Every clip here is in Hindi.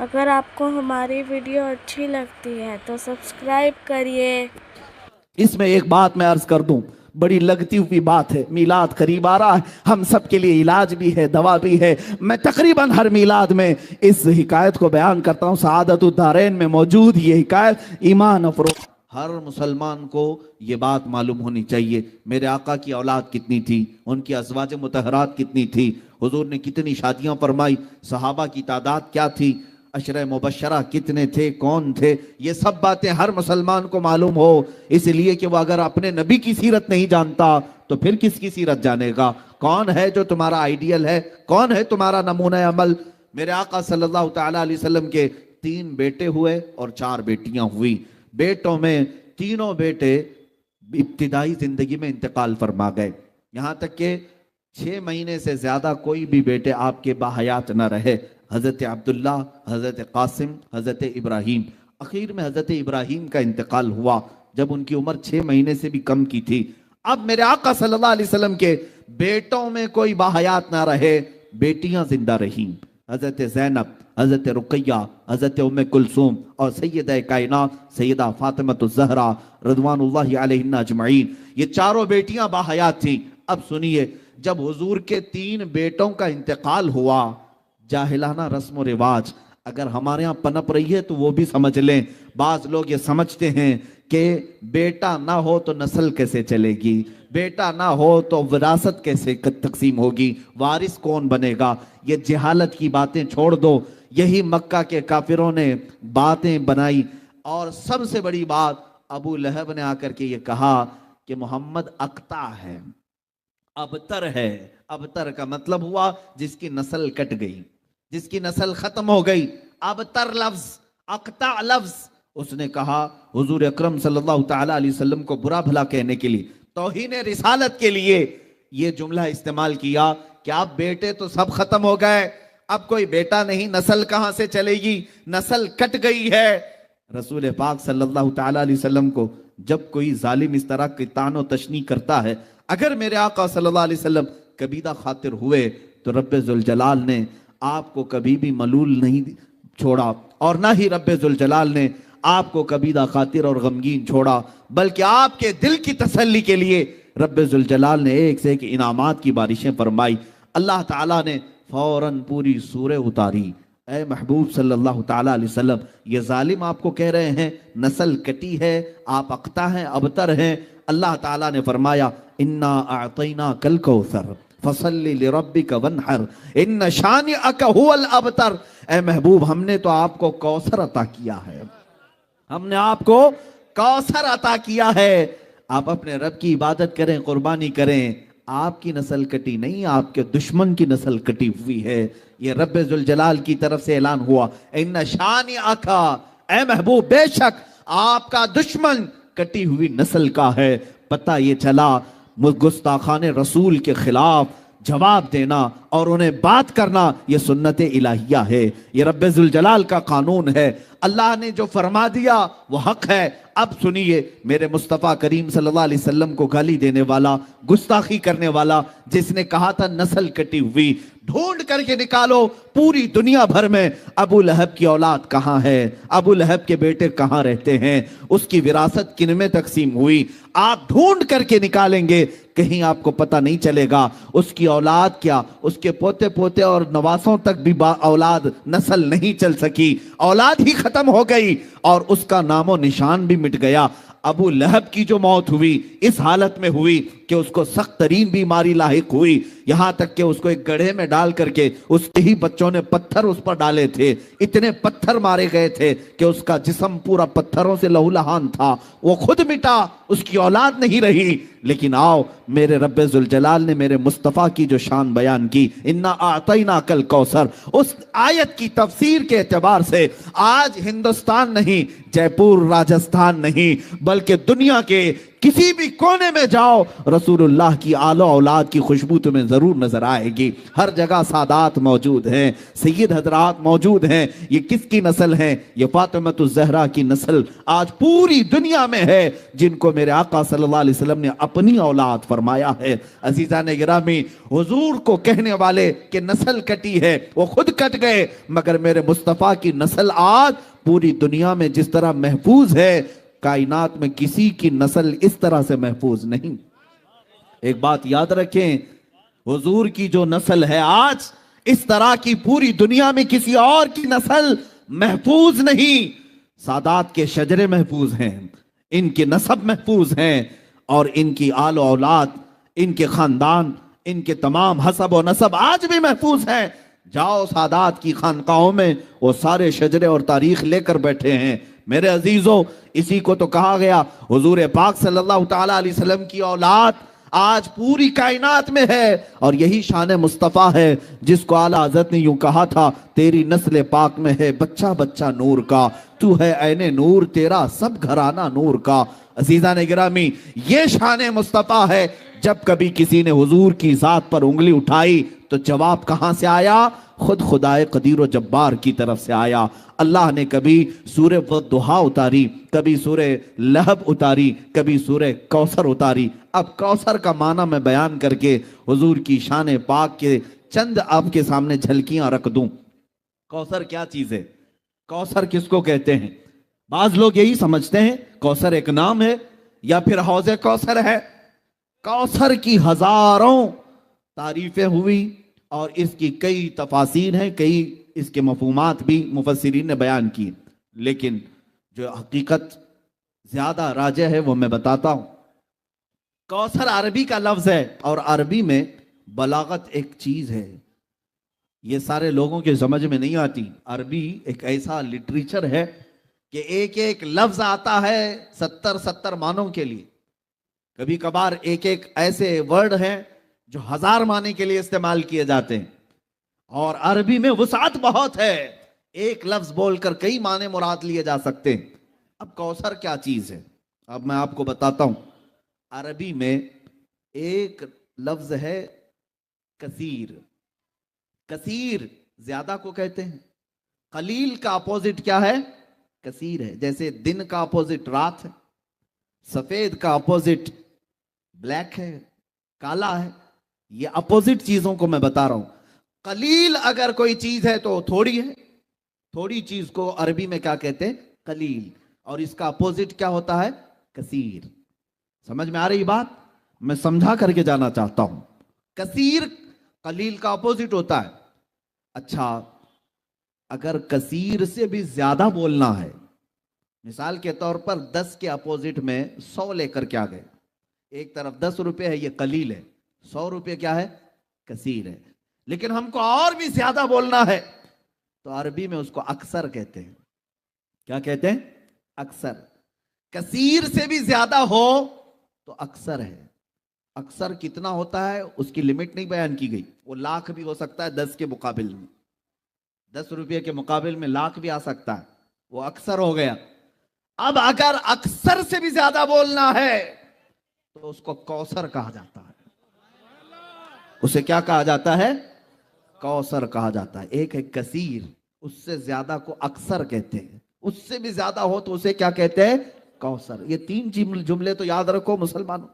अगर आपको हमारी वीडियो अच्छी लगती है तो सब्सक्राइब करिए। इसमें एक बात मैं अर्ज कर दूं, बड़ी लगती हुई बात है। मीलाद करीब आ रहा है, हम सब के लिए इलाज भी है, दवा भी है। मैं तकरीबन हर मीलाद में इस हिकायत को बयान करता हूं। सआदतुद्दारैन में मौजूद ये हिकायत ईमान अफरोज। हर मुसलमान को ये बात मालूम होनी चाहिए, मेरे आका की औलाद कितनी थी, उनकी अज़वाज मुतहरात कितनी थी, हुजूर ने कितनी शादियां फरमाई, सहाबा की तादाद क्या थी, अशरे मुबशरा कितने थे, कौन थे। ये सब बातें हर मुसलमान को मालूम हो, इसलिए कि वो अगर अपने नबी की सीरत नहीं जानता तो फिर किसकी सीरत जानेगा। कौन है जो तुम्हारा आइडियल है, कौन है तुम्हारा नमूना अमल। मेरे आका सल्लल्लाहु तआला अलैहि वसल्लम के 3 बेटे हुए और 4 बेटियां हुई। बेटों में तीनों बेटे इब्तिदाई जिंदगी में इंतकाल फरमा गए, यहां तक के 6 महीने से ज्यादा कोई भी बेटे आपके बाहयात न रहे। हजरत अब्दुल्ला, हजरत कासिम, हजरत इब्राहिम। आखिर में हजरत इब्राहिम का इंतकाल हुआ जब उनकी उम्र 6 महीने से भी कम की थी। अब मेरे आका सल्लल्लाहु अलैहि वसल्लम के बेटों में कोई बाहयात ना रहे, बेटियां जिंदा रही। हजरत जैनब, हजरत रुकैया, हजरत उम्मे कुलसूम और सैयदा कायनात सैयदा फातिमतुज़ ज़हरा रज़वानुल्लाहि अलैहिन्ना अजमईन, ये चारों बेटियां बाहयात थी। अब सुनिए, जब हुजूर के 3 बेटों का इंतकाल हुआ, जाहिलाना रस्म रिवाज अगर हमारे यहाँ पनप रही है तो वो भी समझ लें। बाज लोग ये समझते हैं कि बेटा ना हो तो नस्ल कैसे चलेगी, बेटा ना हो तो विरासत कैसे तकसीम होगी, वारिस कौन बनेगा। ये जहालत की बातें छोड़ दो, यही मक्का के काफिरों ने बातें बनाई। और सबसे बड़ी बात, अबू लहब ने आकर के ये कहा कि मोहम्मद अक्ता है, अबतर है। अबतर का मतलब हुआ जिसकी नस्ल कट गई, जिसकी नस्ल खत्म हो गई। अबतर लफ्ज, अक्ता लफ्ज उसने कहा हुजूर अकरम सल्लल्लाहु तआला अलैहि वसल्लम को बुरा भला कहने के लिए, तौहीन रिसालत के लिए ये जुमला इस्तेमाल किया कि आप बेटे तो सब खत्म हो गए, अब कोई बेटा नहीं, नस्ल कहां से चलेगी, नस्ल कट गई है। रसूल पाक सल्लल्लाहु तआला अलैहि वसल्लम को जब कोई जालिम इस तरह की तानो तशनी करता है, अगर मेरे आका सल्लल्लाहु अलैहि वसल्लम कबीदा खातिर हुए तो रब्बे जुल जलाल ने आपको कभी भी मलूल नहीं छोड़ा, और ना ही रब्बे जुल जलाल ने आपको कबीदा खातिर और गमगीन छोड़ा, बल्कि आपके दिल की तसल्ली के लिए रब्बे जुल जलाल ने एक से एक इनामात की बारिशें फरमाई। अल्लाह ताला ने फौरन पूरी सूरह उतारी। ए महबूब सल्लल्लाहु तआला अलैहि वसल्लम, ये जालिम आपको कह रहे हैं नस्ल कटी है, आप अक्ता हैं, अबतर हैं। अल्लाह ताला ने फरमाया इन्ना आतैना कल कौसर फसल्ली लिरब्बिका वन्हर इन्न शानिअका हुवल अबतर। ए महबूब, हमने तो आपको कौसर अता किया है, हमने आपको कौसर अता किया है। आप अपने रब की इबादत करें, कुर्बानी करें। आपकी नस्ल कटी नहीं, आपके दुश्मन की नस्ल कटी हुई है। ये रब्बे जुल जलाल की तरफ से ऐलान हुआ इन्न शानिअका, ए महबूब बेशक आपका दुश्मन कटी हुई नस्ल का है। पता ये चला गुस्ताखाने रसूल के खिलाफ जवाब देना और उन्हें बात करना ये सुन्नत इलाहिया है, ये रब्बे जुल जलाल का कानून है। अल्लाह ने जो फरमा दिया वो हक है। अब सुनिए, मेरे मुस्तफ़ा करीम सल्लल्लाहु अलैहि वसल्लम को गाली देने वाला, गुस्ताखी करने वाला, जिसने कहा था नस्ल कटी हुई, ढूंढ करके निकालो पूरी दुनिया भर में अबू लहब की औलाद कहां है, अबू लहब के बेटे कहां रहते हैं, उसकी विरासत किन में तकसीम हुई। आप ढूंढ करके निकालेंगे, कहीं आपको पता नहीं चलेगा उसकी औलाद क्या, उसके पोते पोते और नवासों तक भी औलाद नस्ल नहीं चल सकी, औलाद ही खत्म हो गई और उसका नामो निशान भी मिट गया। अबू लहब की जो मौत हुई इस हालत में हुई कि उसको सख्त तरीन बीमारी लाहिक हुई, यहां तक कि उसको एक गड्ढे में डाल करके उसके ही बच्चों ने पत्थर उस पर डाले थे, इतने पत्थर मारे गए थे कि उसका जिस्म पूरा पत्थरों से लहूलुहान था, वो खुद मिटा, उसकी औलाद नहीं रही। लेकिन आओ, मेरे रब्बे जुल जलाल ने मेरे मुस्तफ़ा की जो शान बयान की, इन्ना आतैना कल कौसर, उस आयत की तफसीर के एतबार से आज हिंदुस्तान नहीं, जयपुर, राजस्थान नहीं, बल्कि दुनिया के किसी भी कोने में जाओ रसूलुल्लाह की आलो औलाद की खुशबू तुम्हें जरूर नजर आएगी। हर जगह सादात मौजूद हैं, सैयद हजरात मौजूद हैं। ये किसकी नस्ल है? ये फातिमा ज़हरा की नस्ल आज पूरी दुनिया में है, जिनको मेरे आका सल्लल्लाहु अलैहि वसल्लम ने अपनी औलाद फरमाया है। अजीज़ान गिरामी, हुजूर को कहने वाले कि नस्ल कटी है, वो खुद कट गए, मगर मेरे मुस्तफ़ा की नस्ल आज पूरी दुनिया में जिस तरह महफूज है, कायनात में किसी की नस्ल इस तरह से महफूज नहीं। एक बात याद रखें, हुजूर की जो नस्ल है आज, इस तरह की पूरी दुनिया में किसी और की नस्ल महफूज नहीं। सादात के शजरे महफूज हैं, इनके नसब महफूज हैं, और इनकी आल औलाद, इनके खानदान, इनके तमाम हसब और नसब आज भी महफूज हैं। जाओ सादात की खानकाहों में, वो सारे शजरे और तारीख लेकर बैठे हैं। मेरे अजीजों, इसी को तो कहा गया हुजूर पाक सल्लल्लाहु ताला अलैहि वसल्लम की औलाद आज पूरी कायनात में है, और यही शान मुस्तफ़ा है जिसको आला हज़रत ने यूं कहा था, तेरी नस्ल पाक में है बच्चा बच्चा नूर का, तू है ऐने नूर तेरा सब घराना नूर का। अजीज़ान गिरामी, ये शान मुस्तफ़ा है। जब कभी किसी ने हुजूर की जात पर उंगली उठाई तो जवाब कहां से आया? खुद खुदाए कदीर व जब्बार की तरफ से आया। अल्लाह ने कभी सूरे वद्दुहा उतारी, कभी सूरे लहब उतारी, कभी सूरे कौसर उतारी। अब कौसर का माना मैं बयान करके हुजूर की शान पाक के चंद आपके सामने झलकियां रख दूं। कौसर क्या चीज है? कौसर किसको कहते हैं? बाज लोग यही समझते हैं कौसर एक नाम है या फिर हौज़े कौसर है। कौसर की हजारों तारीफें हुई और इसकी कई तफासीर हैं, कई इसके मफहूमात भी मुफस्सिरीन ने बयान किए, लेकिन जो हकीकत ज्यादा राजे है वो मैं बताता हूं। कौसर अरबी का लफ्ज है और अरबी में बलागत एक चीज है, ये सारे लोगों के समझ में नहीं आती। अरबी एक ऐसा लिटरेचर है कि एक एक लफ्ज आता है 70-70 मानों के लिए। कभी कभार एक एक ऐसे वर्ड हैं जो 1000 माने के लिए इस्तेमाल किए जाते हैं, और अरबी में वुसात बहुत है, एक लफ्ज बोलकर कई माने मुराद लिए जा सकते हैं। अब कौसर क्या चीज है, अब मैं आपको बताता हूं। अरबी में एक लफ्ज है कसीर। कसीर ज्यादा को कहते हैं, कलील का अपोजिट क्या है? कसीर है। जैसे दिन का अपोजिट रात है, सफेद का अपोजिट ब्लैक है, काला है। ये अपोजिट चीजों को मैं बता रहा हूं। कलील अगर कोई चीज है तो थोड़ी है, थोड़ी चीज को अरबी में क्या कहते हैं? कलील। और इसका अपोजिट क्या होता है? कसीर। समझ में आ रही बात? मैं समझा करके जाना चाहता हूं। कसीर कलील का अपोजिट होता है। अच्छा, अगर कसीर से भी ज्यादा बोलना है, मिसाल के तौर पर 10 के अपोजिट में 100 लेकर क्या गए, एक तरफ 10 रुपए है, ये कलील है, 100 रुपए क्या है? कसीर है। लेकिन हमको और भी ज्यादा बोलना है तो अरबी में उसको अक्सर कहते हैं। क्या कहते हैं? अक्सर। कसीर से भी ज्यादा हो तो अक्सर है। अक्सर कितना होता है उसकी लिमिट नहीं बयान की गई, वो लाख भी हो सकता है 10 के मुकाबिल में, 10 रुपये के मुकाबिल में लाख भी आ सकता है, वो अक्सर हो गया। अब अगर अक्सर से भी ज्यादा बोलना है तो उसको कौसर कहा जाता है। उसे क्या कहा जाता है? कौसर कहा जाता है। एक है कसीर, उससे ज्यादा को अक्सर कहते हैं, उससे भी ज्यादा हो तो उसे क्या कहते हैं? कौसर। ये 3 जुमले तो याद रखो मुसलमानों,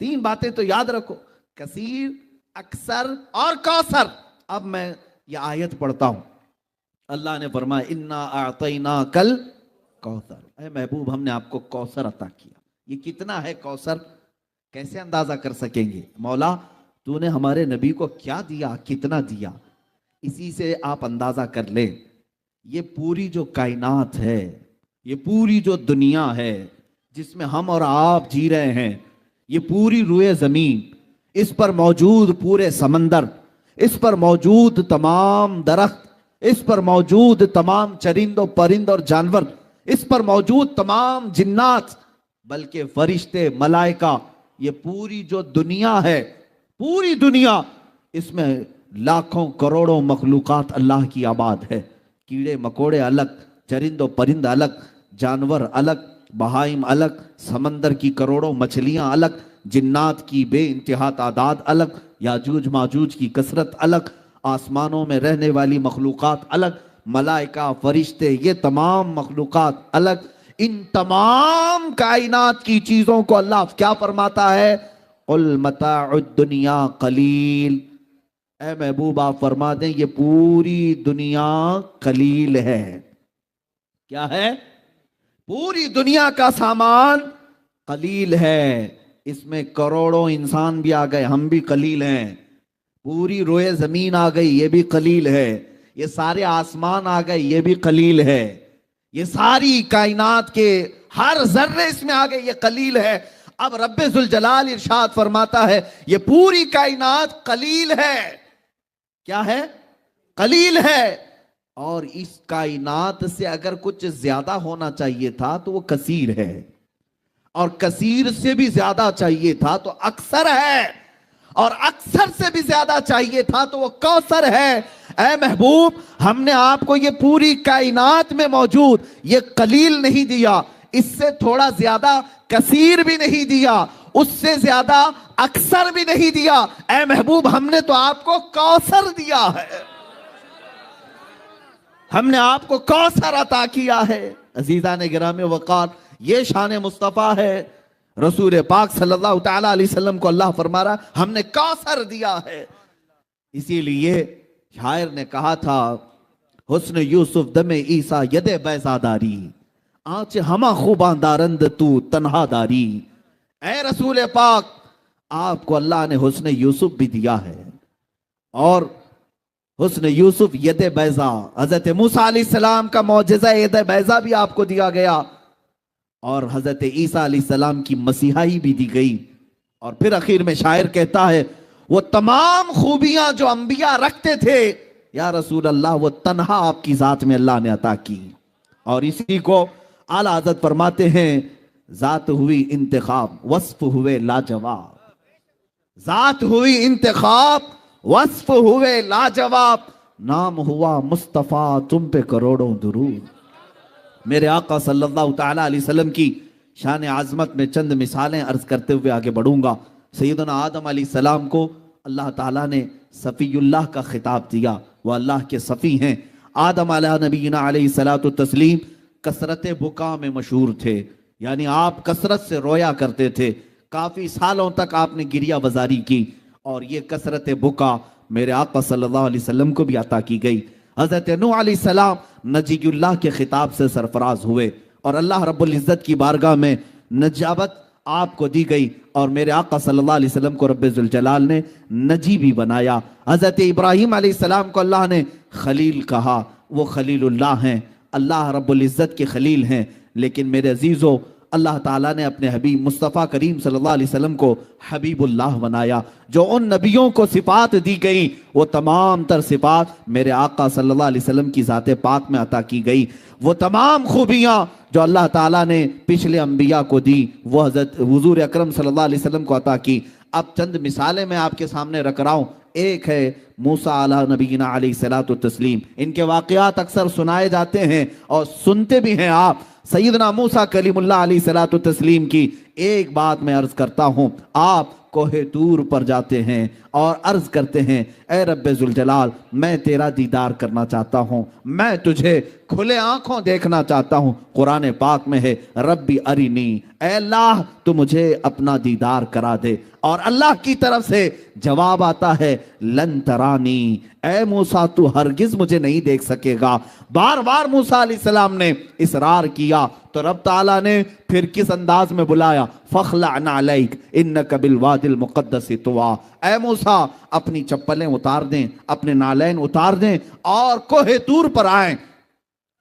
3 बातें तो याद रखो, कसीर, अक्सर और कौसर। अब मैं ये आयत पढ़ता हूं। अल्लाह ने फरमाया इन्ना आतैना कल कौसर, ऐ महबूब हमने आपको कौसर अता किया। ये कितना है कौसर? कैसे अंदाजा कर सकेंगे? मौला तूने हमारे नबी को क्या दिया, कितना दिया, इसी से आप अंदाजा कर ले। ये पूरी जो कायनात है, ये पूरी जो दुनिया है जिसमें हम और आप जी रहे हैं, ये पूरी रुए जमीन, इस पर मौजूद पूरे समंदर, इस पर मौजूद तमाम दरख्त, इस पर मौजूद तमाम चरिंदों परिंद और जानवर, इस पर मौजूद तमाम जिन्नात, बल्कि फरिश्ते, मलाइका, ये पूरी जो दुनिया है, पूरी दुनिया, इसमें लाखों करोड़ों मखलूकात अल्लाह की आबाद है। कीड़े मकोड़े अलग, चरिंदो परिंद अलग, जानवर अलग, बहाइम अलग, समंदर की करोड़ों मछलियां अलग, जिन्नात की बेइंतहा तादाद अलग, याजूज माजूज की कसरत अलग, आसमानों में रहने वाली मखलूकात अलग, मलाइका फरिश्ते ये तमाम मखलूकात अलग। इन तमाम कायनात की चीजों को अल्लाह क्या फरमाता है? कुल मताउद दुनिया कलील। ए महबूब आप फरमा दें ये पूरी दुनिया कलील है। क्या है? पूरी दुनिया का सामान कलील है। इसमें करोड़ों इंसान भी आ गए, हम भी कलील हैं। पूरी रोए जमीन आ गई, ये भी कलील है। ये सारे आसमान आ गए, ये भी कलील है। ये सारी कायनात के हर जर्रे इसमें आ गए, ये कलील है। अब रब्बे जुल जलाल इरशाद फरमाता है ये पूरी कायनात कलील है। क्या है? कलील है। और इस कायनात से अगर कुछ ज्यादा होना चाहिए था तो वो कसीर है, और कसीर से भी ज्यादा चाहिए था तो अक्सर है, और अक्सर से भी ज्यादा चाहिए था तो वो कौसर है। ऐ महबूब, हमने आपको ये पूरी कायनात में मौजूद ये कलील नहीं दिया, इससे थोड़ा ज्यादा कसीर भी नहीं दिया, उससे ज्यादा अक्सर भी नहीं दिया। ऐ महबूब, हमने तो आपको कौसर दिया है, हमने आपको कौसर अता किया है। अजीजा ने गिरामे वक़ार, ये शान मुस्तफ़ा है। रसूल पाक सल्लल्लाहु तआला अलैहि वसल्लम को अल्लाह फरमा रहा हमने कौसर दिया है। इसीलिए शायर ने कहा था, हुस्न यूसुफ दमे ईसा यदे बैजादारी, आंच हमा खूबांदारंद तू तन्हादारी। ऐ रसूल पाक, आपको अल्लाह ने हुस्न यूसुफ भी दिया है, और हुस्न यूसुफ यदे बैजा, हजरत मूसा अलैहिस्सलाम का मौजज़ा यदे बैजा भी आपको दिया गया, और हजरत ईसा अलैहिस्सलाम की मसीहाई भी दी गई। और फिर आखिर में शायर कहता है वो तमाम खूबियां जो अंबिया रखते थे या रसूल अल्लाह, वो तन्हा आपकी जात में अल्लाह ने अता की। और इसी को आला हज़रत फरमाते हैं, जात हुई इंतखाब वस्फ हुए लाजवाब, जात हुई इंतखाब वस्फ हुए लाजवाब, नाम हुआ मुस्तफ़ा तुम पे करोड़ों दुरूद। मेरे आका सल्लल्लाहु तआला अलैहि वसल्लम की शान आज़मत में चंद मिसालें अर्ज करते हुए आगे बढ़ूंगा। सैयदना आदम अलैहिस्सलाम को अल्लाह ताला ने सफ़ीउल्लाह का खिताब दिया, वह अल्लाह के सफ़ी हैं। आदम अला नबीना अलैहिस्सलातु तस्लीम कसरत बुका में मशहूर थे, यानी आप कसरत से रोया करते थे। काफ़ी सालों तक आपने गिरिया बाजारी की, और ये कसरत बुका मेरे आका सल्लल्लाहु अलैहि वसल्लम को भी अता की गई। हज़रत नूह अलैहिस्सलाम नजीयुल्लाह के खिताब से सरफराज हुए, और अल्लाह रब्बुल इज़्ज़त की बारगाह में नजाबत आपको दी गई, और मेरे आका सल्लल्लाहु अलैहि वसल्लम को रब्बे जुल जलाल ने नजी भी बनाया। हज़रत इब्राहीम अलैहिस्सलाम को अल्लाह ने खलील कहा, वो खलीलुल्लाह हैं, अल्लाह रब्बुल इज़्ज़त के खलील हैं। लेकिन मेरे अजीज़ों, अल्लाह ताला ने अपने हबीब मुस्तफ़ा करीम सल्लल्लाहु अलैहि वसल्लम को हबीबुल्लाह बनाया। जो उन नबियों को सिफ़ात दी गई वो तमाम तर सिफ़ात मेरे आका सल्लल्लाहु अलैहि वसल्लम की ज़ात पाक में अता की गई। वो तमाम खूबियाँ जो अल्लाह ताला ने पिछले अंबिया को दी वो हज़रत हुज़ूर अकरम सल्लल्लाहु अलैहि वसल्लम को अता की। अब चंद मिसालें मैं आपके सामने रख रहा हूँ। एक है मूसा अला नबीना अलैहिस्सलातु तस्लीम, इनके वाक़यात अक्सर सुनाए जाते हैं और सुनते भी हैं आप। सैयदना मूसा कलीमुल्लाह अलैहिस्सलातु तस्लीम की एक बात मैं अर्ज करता हूँ, आप कोहे तूर पर जाते हैं और अर्ज करते हैं, ए रब्बे जुल जलाल, मैं तेरा दीदार करना चाहता हूँ, मैं तुझे खुले आंखों देखना चाहता हूँ। कुरान पाक में है, रब्बी अरिनी, ए अल्लाह तू मुझे अपना दीदार करा दे। और अल्लाह की तरफ से जवाब आता है, लन तरानी, ए मूसा तू हरगिज मुझे नहीं देख सकेगा। बार बार मूसा अलैहिस्सलाम ने इसरार किया तो रब ताला ने फिर किस अंदाज में बुलाया, फखलअन अलैक इन्नका बिल वादिल मुक़द्दस तुवा, ए मूसा अपनी चप्पलें उतार दें, अपने नालैन उतार दें और कोहे तूर पर आए।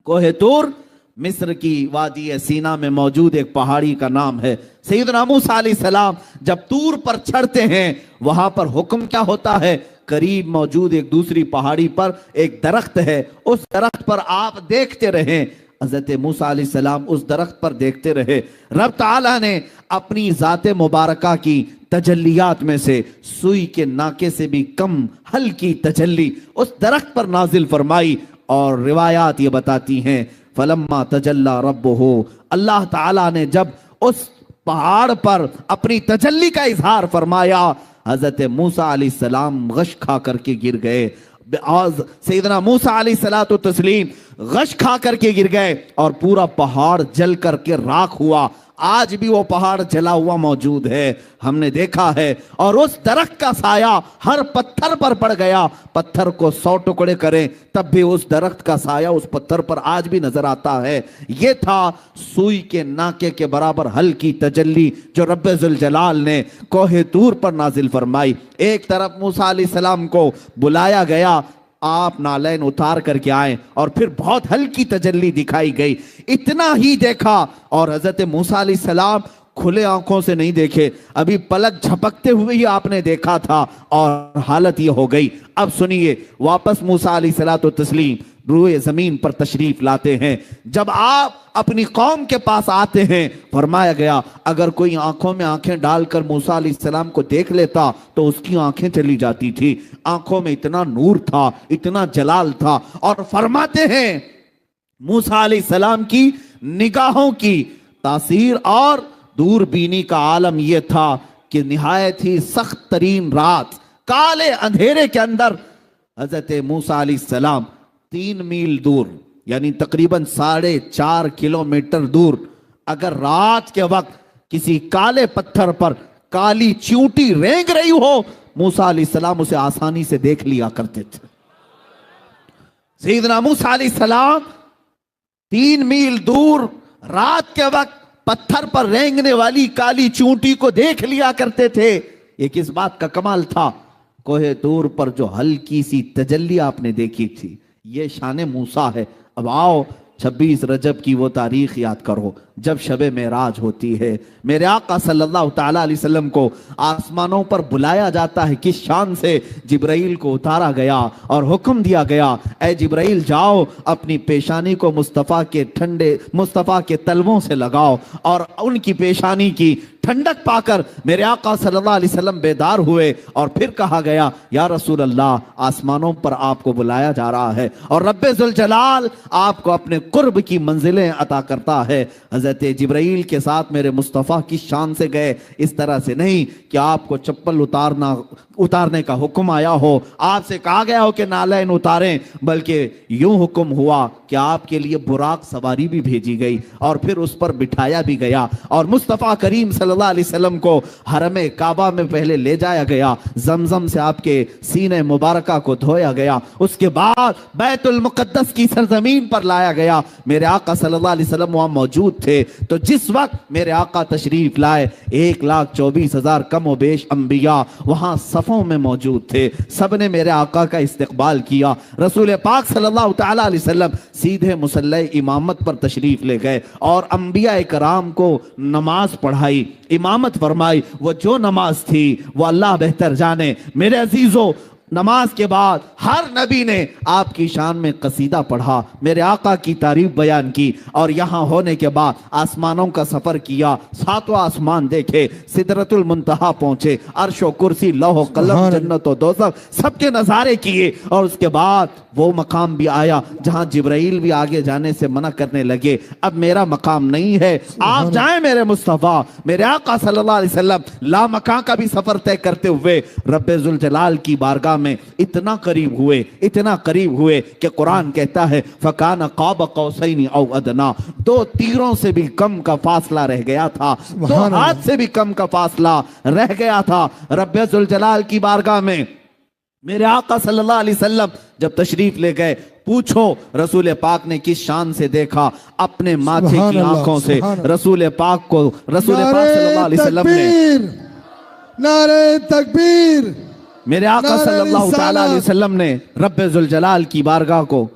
कोहे तूर मिस्र की वादी सीना में मौजूद एक पहाड़ी का नाम है। सैयदना मूसा अलैहिस्सलाम जब तूर पर चढ़ते हैं वहां पर हुक्म क्या होता है, करीब मौजूद एक दूसरी पहाड़ी पर एक दरख्त है, उस दरख्त पर आप देखते रहें। हज़रत मूसा अलैहिस्सलाम उस दरख्त पर देखते रहे। रब ताला ने अपनी ज़ाते मुबारका की तजल्लियात में से सुई के नाके से भी कम हल्की तजल्ली उस दरख्त पर नाजिल फरमाई। और रिवायात ये बताती हैं फलम्मा तजल्ला रब्बुहु, अल्लाह ताला ने जब उस पहाड़ पर अपनी तजल्ली का इजहार फरमाया, हजरत मूसा अलैहिस्सलाम गश खा करके गिर गए। आज सैयदना मूसा अलैहिस्सलातु तस्लीम गश खा करके गिर गए और पूरा पहाड़ जल करके राख हुआ। आज भी वो पहाड़ जला हुआ मौजूद है, हमने देखा है। और उस दरख्त का साया हर पत्थर पर पड़ गया, पत्थर को 100 टुकड़े करें तब भी उस दरख्त का साया उस पत्थर पर आज भी नजर आता है। ये था सुई के नाके के बराबर हल्की तजल्ली जो रब्बे जुल जलाल ने कोहे तूर पर नाजिल फरमाई। एक तरफ मूसा अलैहिस्सलाम को बुलाया गया, आप नालैन उतार करके आए, और फिर बहुत हल्की तजल्ली दिखाई गई। इतना ही देखा और हजरत मूसा अलैहिस्सलाम खुले आंखों से नहीं देखे, अभी पलक झपकते हुए ही आपने देखा था और हालत ये हो गई। अब सुनिए, वापस मूसा अलैहिस्सलातु तस्लीम रूए जमीन पर तशरीफ लाते हैं। जब आप अपनी कौम के पास आते हैं, फरमाया गया अगर कोई आंखों में आंखें डालकर मूसा अलैहिस्सलाम को देख लेता तो उसकी आंखें चली जाती थी। आंखों में इतना नूर था, इतना जलाल था। और फरमाते हैं मूसा अलैहिस्सलाम की निगाहों की तासीर और दूरबीनी का आलम यह था कि निहायत ही सख्त तरीन रात, काले अंधेरे के अंदर हजरत मूसा अलैहिस्सलाम 3 मील दूर, यानी तकरीबन 4.5 किलोमीटर दूर, अगर रात के वक्त किसी काले पत्थर पर काली चींटी रेंग रही हो, मूसा अलैहिस्सलाम उसे आसानी से देख लिया करते थे। सैयदना मूसा अलैहिस्सलाम 3 मील दूर रात के वक्त पत्थर पर रेंगने वाली काली चींटी को देख लिया करते थे। ये किस बात का कमाल था? कोहे तूर पर जो हल्की सी तजल्ली आपने देखी थी, ये शान मूसा है। अब आओ 26 रजब की वो तारीख याद करो जब शबे मेराज होती है। मेरे आका सल्लल्लाहु ताला अलैहि वसल्लम को आसमानों पर बुलाया जाता है। किस शान से? जिब्राइल को उतारा गया और हुक्म दिया गया, ऐ जिब्राइल जाओ अपनी पेशानी को मुस्तफ़ा के तलवों से लगाओ। और उनकी पेशानी की ठंडक पाकर मेरे आका सल्लल्लाहु अलैहि वसल्लम बेदार हुए और फिर कहा गया, या रसूल अल्लाह, आसमानों पर आपको बुलाया जा रहा है और रब्बे जुल जलाल आपको अपने कुर्ब की मंजिलें अता करता है। हजरत जिब्राइल के साथ मेरे मुस्तफ़ा की शान से गए, इस तरह से नहीं कि आपको चप्पल उतारने का हुक्म आया हो, आपसे कहा गया हो कि नालैन उतारें, बल्कि यूं हुक्म हुआ कि आपके लिए बुराक सवारी भी भेजी गई और फिर उस पर बिठाया भी गया और मुस्तफ़ा करीम सल्लल्लाहु अलैहि वसल्लम को हरमे काबा में पहले ले जाया गया, जमजम से आपके सीने मुबारका को धोया गया, उसके बाद बैतुल मुक़द्दस की सरजमीन पर लाया गया। मेरे आका सल्लल्लाहु अलैहि वसल्लम वहां मौजूद थे। तो जिस वक्त मेरे आका तशरीफ लाए, 1,24,000 कम व बेश अंबिया वहां सफों में मौजूद थे। सबने मेरे आका का इस्तकबाल किया। रसूल पाक सल्लल्लाहु ताला अलैहि वसल्लम सीधे मुसल्ले इमामत पर तशरीफ ले गए और अंबिया इकराम को नमाज पढ़ाई, इमामत फरमाई। वो जो नमाज थी वो अल्लाह बेहतर जाने। मेरे अजीजों, नमाज के बाद हर नबी ने आपकी शान में कसीदा पढ़ा, मेरे आका की तारीफ बयान की और यहाँ होने के बाद आसमानों का सफर किया, 7वां आसमान देखे, सिदरतुल मुंतहा पहुंचे, अर्श व कुर्सी, लौह कलम, जन्नत व दोज़ख सबके नजारे किए। और उसके बाद वो मकाम भी आया जहां जिब्राइल भी आगे जाने से मना करने लगे, अब मेरा मकाम नहीं है, आप जाएं मेरे मुस्तफ़ा। मेरे आका सल्लल्लाहु अलैहि वसल्लम ला मकाम का भी सफर तय करते हुए रब्बे जुल जलाल की बारगाह में इतना करीब हुए कि कुरान कहता है फकाना क़ाब क़ौसैनी औ अदना, 2 तीरों से भी कम का फासला रह गया था, 2 हाथ से भी कम का फासला रह गया था रब्बे जुल जलाल की बारगाह में। मेरे आका सल्लल्लाहु अलैहि वसल्लम जब तशरीफ ले गए, पूछो रसूल पाक ने किस शान से देखा? अपने माथे की आंखों से रसूल पाक सल्लल्लाहु अलैहि वसल्लम ने नारे तकबीर, मेरे आका सल्लल्लाहु ताला अलैहि वसल्लम ने रब्बे जुल जलाल की बारगाह को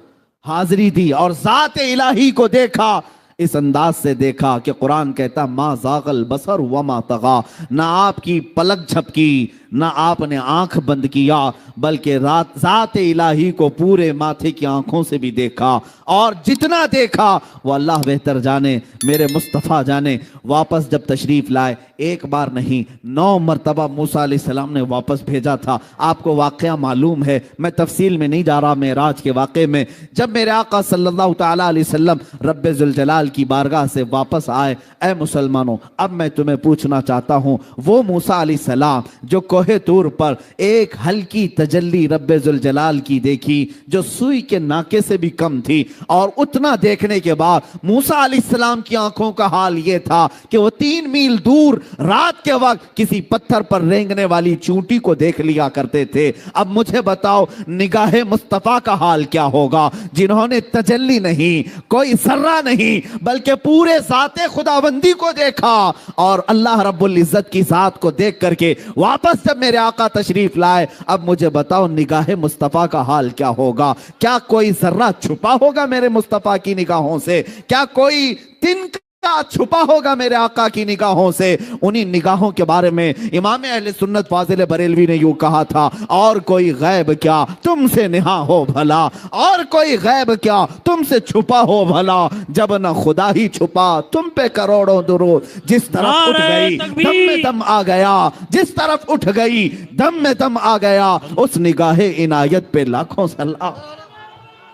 हाजिरी दी और ज़ात इलाही को देखा। इस अंदाज से देखा कि कुरान कहता मा ज़ाग़ल बसर व मा तग़ा, ना आपकी पलक झपकी, ना आपने आंख बंद किया, बल्कि ज़ात इलाही को पूरे माथे की आंखों से भी देखा, और जितना देखा वो अल्लाह बेहतर जाने, मेरे मुस्तफ़ा जाने। वापस जब तशरीफ़ लाए, एक बार नहीं 9 मरतबा मूसा अलैहिस्सलाम ने वापस भेजा था। आपको वाक़या मालूम है, मैं तफसील में नहीं जा रहा। मेराज के वाक़े में जब मेरे आका सल्लल्लाहु तआला अलैहि वसल्लम रब्बे जुल जलाल की बारगाह से वापस आए, ऐ मुसलमानों, अब मैं तुम्हें पूछना चाहता हूँ, वो मूसा अलैहिस्सलाम जो कोहे तूर पर एक हल्की तजल्ली रब्बे जुल जलाल की देखी, जो सुई के नाके से भी कम थी, और उतना देखने के बाद मूसा अलैहिस्सलाम की आंखों का हाल यह था कि वो 3 मील दूर रात के वक्त किसी पत्थर पर रेंगने वाली चूंटी को देख लिया करते थे। अब मुझे बताओ, निगाहे मुस्तफा का हाल क्या होगा, जिन्होंने तजल्ली नहीं, कोई सर्रा नहीं, बल्कि पूरे ज़ाते खुदाबंदी को देखा, और अल्लाह रब्बुल इज्जत की ज़ात को देख करके वापस जब मेरे आका तशरीफ लाए, अब मुझे बताओ निगाहे मुस्तफा का हाल क्या होगा। क्या कोई जर्रा छुपा होगा मेरे मुस्तफा की निगाहों से? क्या कोई तिनका छुपा होगा मेरे आका की निगाहों से? उन्हीं निगाहों के बारे में इमाम अहले सुन्नत फाजिल बरेलवी ने यूं कहा था, और कोई गैब क्या तुमसे निहा हो भला, और कोई गैब क्या तुमसे छुपा हो भला, जब न खुदा ही छुपा तुम पे करोड़ों दुरूद। जिस तरफ उठ गई दम में दम आ गया, जिस तरफ उठ गई दम में दम आ गया, उस निगाहे इनायत पे लाखों सलाम।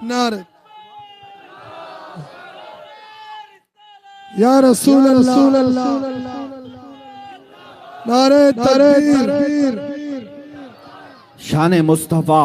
नारे या रसूल अल्लाह, नारे तकबीर। शान मुस्तफ़ा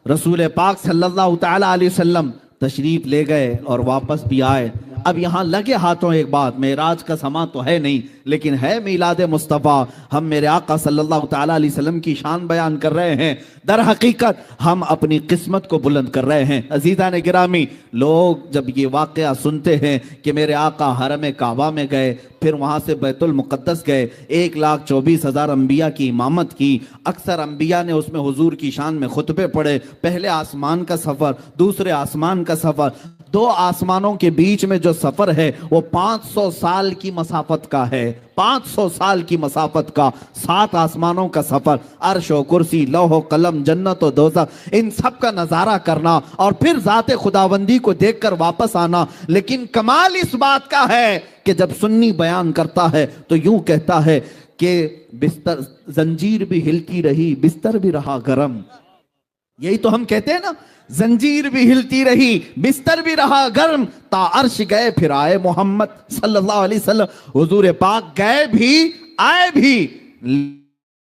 रसूल पाक सल्लल्लाहु तआला अलैहि वसल्लम तशरीफ ले गए और वापस भी आए। अब यहाँ लगे हाथों एक बात, मेराज का समा तो है नहीं, लेकिन है मीलाद मुस्तफ़ा। हम मेरे आका सल्लल्लाहु तआला अलैहि वसल्लम की शान बयान कर रहे हैं, दर हकीकत हम अपनी किस्मत को बुलंद कर रहे हैं। अजीज़ान गिरामी, लोग जब ये वाक़या सुनते हैं कि मेरे आका हरम काबा में गए, फिर वहाँ से बैतुल मुक़द्दस गए, 1,24,000 अम्बिया की इमामत की, अक्सर अम्बिया ने उसमें हुजूर की शान में खुतबे पढ़े, पहले आसमान का सफ़र, दूसरे आसमान का सफ़र, 2 आसमानों के बीच में जो सफ़र है वो 500 साल की मसाफत का है, 500 साल की मसाफत का, 7 आसमानों का सफ़र, अर्श व कुर्सी, लौह कलम, जन्नत व दोज़ख, इन सब का नज़ारा करना, और फिर ज़ाते खुदाबंदी को देखकर वापस आना। लेकिन कमाल इस बात का है कि जब सुन्नी बयान करता है तो यूं कहता है कि बिस्तर जंजीर भी हिलती रही, बिस्तर भी रहा गरम। यही तो हम कहते हैं ना, जंजीर भी हिलती रही, बिस्तर भी रहा गर्म, ता अर्श गए फिर आए मोहम्मद सल्लल्लाहु अलैहि वसल्लम। हुजूर पाक गए भी आए भी,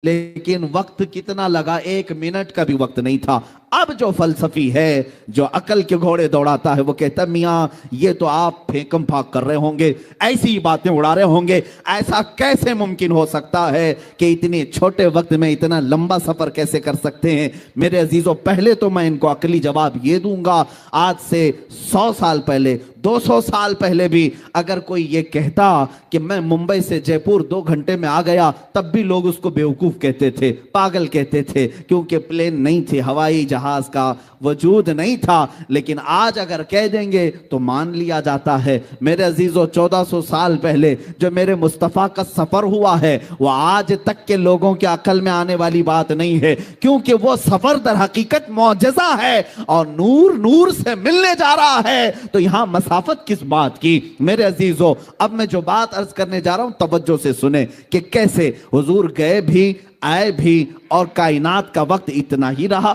लेकिन वक्त कितना लगा, 1 मिनट का भी वक्त नहीं था। अब जो फलसफी है, जो अकल के घोड़े दौड़ाता है, वो कहता है मियाँ ये तो आप फेंकम फाक कर रहे होंगे, ऐसी ही बातें उड़ा रहे होंगे, ऐसा कैसे मुमकिन हो सकता है कि इतने छोटे वक्त में इतना लंबा सफर कैसे कर सकते हैं? मेरे अजीजों, पहले तो मैं इनको अकली जवाब ये दूंगा, आज से 100 साल पहले, 200 साल पहले भी अगर कोई ये कहता कि मैं मुंबई से जयपुर 2 घंटे में आ गया, तब भी लोग उसको बेवकूफ कहते थे, पागल कहते थे, क्योंकि प्लेन नहीं थे, हवाई जहाज का वजूद नहीं था। लेकिन आज अगर कह देंगे तो मान लिया जाता है। मेरे अजीजों, 1400 साल पहले जो मेरे मुस्तफ़ा का सफर हुआ है, वो आज तक के लोगों के अकल में आने वाली बात नहीं है, क्योंकि वो सफर दर हकीकत मौजज़ा है और नूर नूर से मिलने जा रहा है। तो यहां मसाफत किस बात की? मेरे अजीजों, अब मैं जो बात अर्ज करने जा रहा हूं, तवज्जो से सुने कि कैसे हुजूर गए भी आए भी, और कायनात का वक्त इतना ही रहा,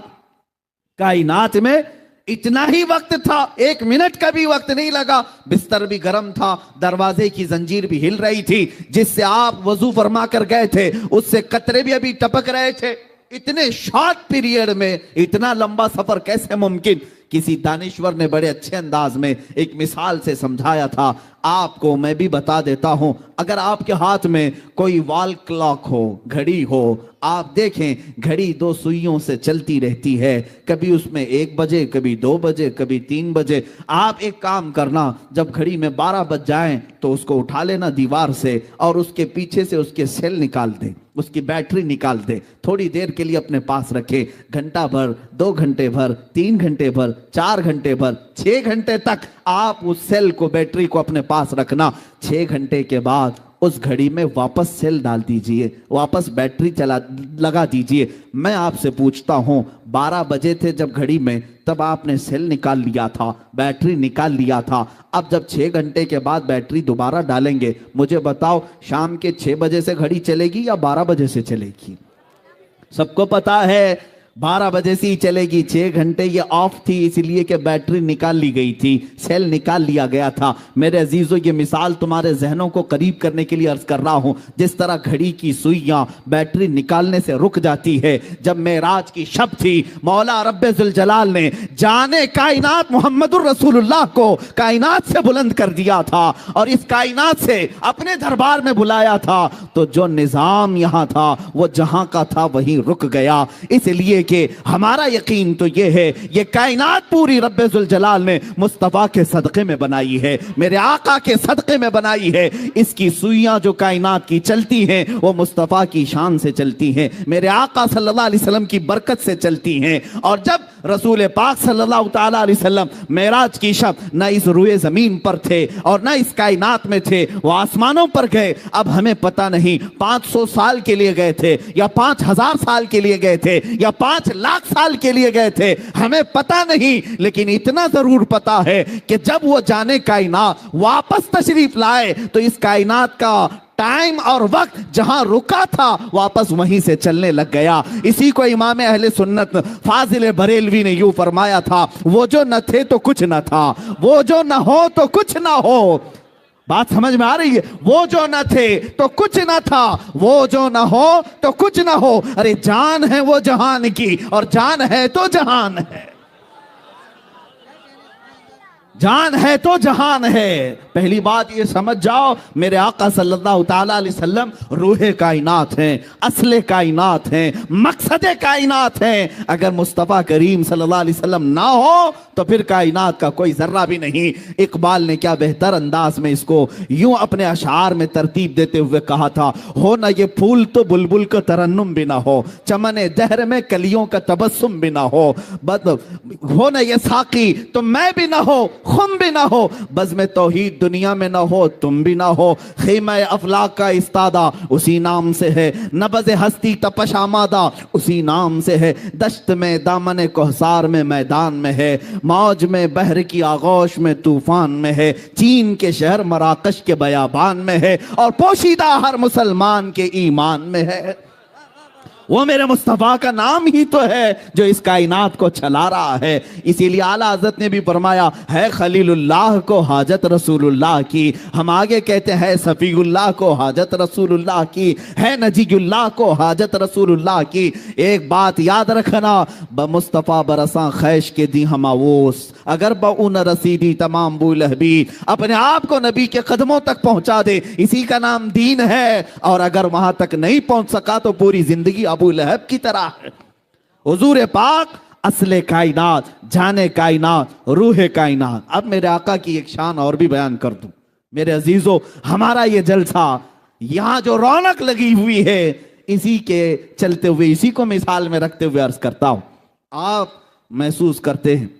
कायनात में इतना ही वक्त था, 1 मिनट का भी वक्त नहीं लगा। बिस्तर भी गर्म था, दरवाजे की जंजीर भी हिल रही थी, जिससे आप वजू फरमा कर गए थे उससे कतरे भी अभी टपक रहे थे। इतने शॉर्ट पीरियड में इतना लंबा सफर कैसे मुमकिन? किसी दानिश्वर ने बड़े अच्छे अंदाज में एक मिसाल से समझाया था, आपको मैं भी बता देता हूं। अगर आपके हाथ में कोई वॉल क्लॉक हो, घड़ी हो, आप देखें घड़ी 2 सुइयों से चलती रहती है, कभी उसमें 1 बजे, कभी 2 बजे, कभी 3 बजे। आप एक काम करना, जब घड़ी में 12 बज जाएं तो उसको उठा लेना दीवार से, और उसके पीछे से उसके सेल निकाल दें, उसकी बैटरी निकाल दें, थोड़ी देर के लिए अपने पास रखें। घंटा भर, 2 घंटे भर, 3 घंटे भर, 4 घंटे भर, 6 घंटे तक आप उस सेल को, बैटरी को अपने पास रखना। 6 घंटे के बाद उस घड़ी में वापस सेल डाल दीजिए, वापस बैटरी लगा दीजिए। मैं आपसे पूछता हूं, 12 बजे थे जब घड़ी में, तब आपने सेल निकाल लिया था, बैटरी निकाल लिया था। अब जब 6 घंटे के बाद बैटरी दोबारा डालेंगे, मुझे बताओ शाम के 6 बजे से घड़ी चलेगी या 12 बजे से चलेगी? सबको पता है 12 बजे से ही चलेगी। 6 घंटे ये ऑफ थी इसलिए कि बैटरी निकाल ली गई थी, सेल निकाल लिया गया था। मेरे अजीजों, ये मिसाल तुम्हारे जहनों को करीब करने के लिए अर्ज कर रहा हूं। जिस तरह घड़ी की सुइयां बैटरी निकालने से रुक जाती है, जब मेराज की शब थी, मौला रब्बे जुल जलाल ने जाने कायनात मुहम्मदुर रसूलुल्लाह को कायनात से बुलंद कर दिया था और इस कायनात से अपने दरबार में बुलाया था, तो जो निजाम यहां था वो जहां का था वहीं रुक गया। इसलिए कि हमारा यकीन तो ये है, ये कायनात पूरी रब्बे जुल जलाल ने मुस्तफ़ा के सदक़े में बनाई है, मेरे आका के सदक़े में बनाई है। इसकी सुइयां जो कायनात की चलती हैं वो मुस्तफ़ा की शान से चलती हैं, मेरे आका सल्लल्लाहु अलैहि वसल्लम की बरकत से चलती हैं। और जब रसूल पाक सल्लल्लाहु ताला अलैहि वसल्लम मेराज की शब न इस रुए जमीन पर थे और न इस कायनात में थे, वो आसमानों पर गए। अब हमें पता नहीं 500 साल के लिए गए थे या 5000 साल के लिए गए थे या 5 लाख साल के लिए गए थे, हमें पता नहीं, लेकिन इतना जरूर पता है कि जब वो जाने कायनात वापस तशरीफ लाए तो इस कायनात का टाइम और वक्त जहां रुका था वापस वहीं से चलने लग गया। इसी को इमाम अहले सुन्नत फाजिल बरेलवी ने यूं फरमाया था, वो जो न थे तो कुछ न था, वो जो न हो तो कुछ न हो। बात समझ में आ रही है? वो जो न थे तो कुछ न था, वो जो न हो तो कुछ न हो। अरे जान है वो जहान की और जान है तो जहान है, जान है तो जहान है। पहली बात ये समझ जाओ, मेरे आका सल्लल्लाहु ताला अलैहि वसल्लम रूहे कायनात हैं, असले कायनात हैं, मकसदे कायनात हैं। अगर मुस्तफ़ा करीम सल्लल्लाहु अलैहि वसल्लम ना हो तो फिर कायनात का कोई जर्रा भी नहीं। इकबाल ने क्या बेहतर अंदाज में इसको यूं अपने अशार में तरतीब देते हुए कहा था, हो ना ये फूल तो बुलबुल का तरन्नुम भी ना हो, चमने दहर में कलियों का तबस्सुम भी ना हो, हो ना ये साकी तो मैं भी ना हो, खुम भी ना हो, बज़्म तौहीद दुनिया में ना हो, तुम भी ना हो। ख़ीमा अफलाक का इस्तादा उसी नाम से है, नबज़ हस्ती तपश आमादा उसी नाम से है, दश्त में दामन कोहसार में मैदान में है, मौज में बहर की आगोश में तूफान में है, चीन के शहर मराकश के बयाबान में है और पोशीदा हर मुसलमान के ईमान में है। वो मेरे मुस्तफ़ा का नाम ही तो है जो इस कायनात को चला रहा है। इसीलिए आला हज़रत ने भी फरमाया, है खलीलुल्लाह को हाजत रसूलुल्लाह की। हम आगे कहते हैं सफ़ीउल्लाह को हाजत रसूलुल्लाह की, है नजीयुल्लाह को हाजत रसूलुल्लाह की। एक बात याद रखना, ब मुस्तफ़ा बरसा खैश के दी हमावोस, अगर बउन रसीदी तमाम बुलहबी, अपने आप को नबी के कदमों तक पहुंचा दे, इसी का नाम दीन है। और अगर वहां तक नहीं पहुंच सका तो पूरी जिंदगी अबू लहब की तरह है। हुजूर पाक असले कायनात, जाने कायनात, रूहे कायनात। अब मेरे आका की एक शान और भी बयान कर दूं। मेरे अजीजों, हमारा ये जलसा, यहां जो रौनक लगी हुई है, इसी के चलते हुए, इसी को मिसाल में रखते हुए अर्ज करता हूं। आप महसूस करते हैं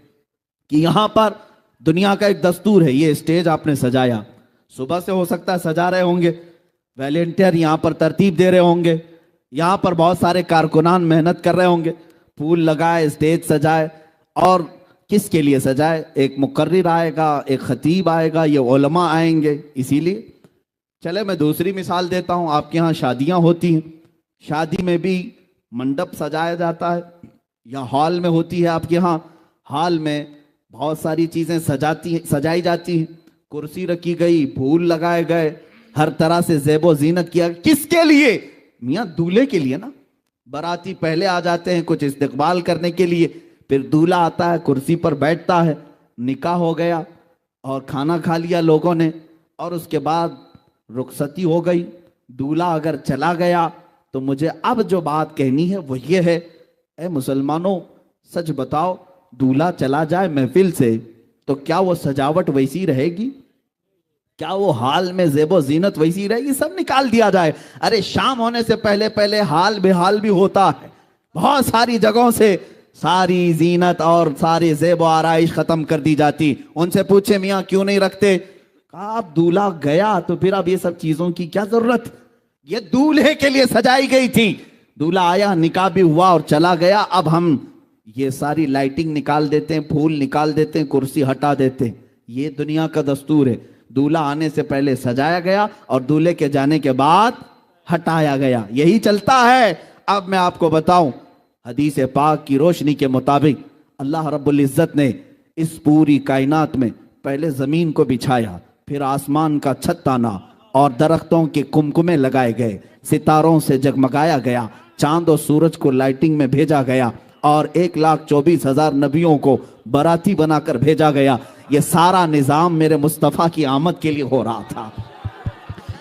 कि यहां पर दुनिया का एक दस्तूर है, ये स्टेज आपने सजाया, सुबह से हो सकता है सजा रहे होंगे, वॉलेंटियर यहां पर तरतीब दे रहे होंगे, यहां पर बहुत सारे कारकुनान मेहनत कर रहे होंगे, फूल लगाए, स्टेज सजाए। और किसके लिए सजाए? एक मुकर्रिर आएगा, एक खतीब आएगा, ये उलमा आएंगे। इसीलिए चले मैं दूसरी मिसाल देता हूं। आपके यहाँ शादियां होती हैं, शादी में भी मंडप सजाया जाता है या हॉल में होती है आपके यहाँ, हॉल में बहुत सारी चीजें सजाई जाती हैं, कुर्सी रखी गई, फूल लगाए गए, हर तरह से ज़ेबो ज़ीनत किया। किसके लिए? मियाँ दूल्हे के लिए ना। बाराती पहले आ जाते हैं कुछ इस्तकबाल करने के लिए, फिर दूल्हा आता है, कुर्सी पर बैठता है, निकाह हो गया और खाना खा लिया लोगों ने, और उसके बाद रुखसती हो गई। दूल्हा अगर चला गया तो मुझे अब जो बात कहनी है वो ये है, ए मुसलमानों, सच बताओ, दूल्हा चला जाए महफिल से तो क्या वो सजावट वैसी रहेगी? क्या वो हाल में ज़ेबो ज़ीनत वैसी रहेगी? सब निकाल दिया जाए। अरे शाम होने से पहले पहले हाल बेहाल भी होता है, बहुत सारी जगहों से सारी ज़ीनत और सारी ज़ेबो आराइश ख़त्म कर दी जाती। उनसे पूछे मियाँ क्यों नहीं रखते? कहा अब दूल्हा गया तो फिर अब ये सब चीजों की क्या जरूरत, ये दूल्हे के लिए सजाई गई थी। दूल्हा आया, निकाह भी हुआ और चला गया। अब हम ये सारी लाइटिंग निकाल देते हैं, फूल निकाल देते हैं, कुर्सी हटा देते हैं। ये दुनिया का दस्तूर है। दूल्हा आने से पहले सजाया गया और दूल्हे के जाने के बाद हटाया गया, यही चलता है। अब मैं आपको बताऊं, हदीस पाक की रोशनी के मुताबिक अल्लाह रब्बुल इज्जत ने इस पूरी कायनात में पहले जमीन को बिछाया, फिर आसमान का छत ताना और दरख्तों के कुमकुमे लगाए गए, सितारों से जगमगाया गया, चांद और सूरज को लाइटिंग में भेजा गया और 1,24,000 नबियों को बराती बनाकर भेजा गया। ये सारा निजाम मेरे मुस्तफ़ा की आमद के लिए हो रहा था।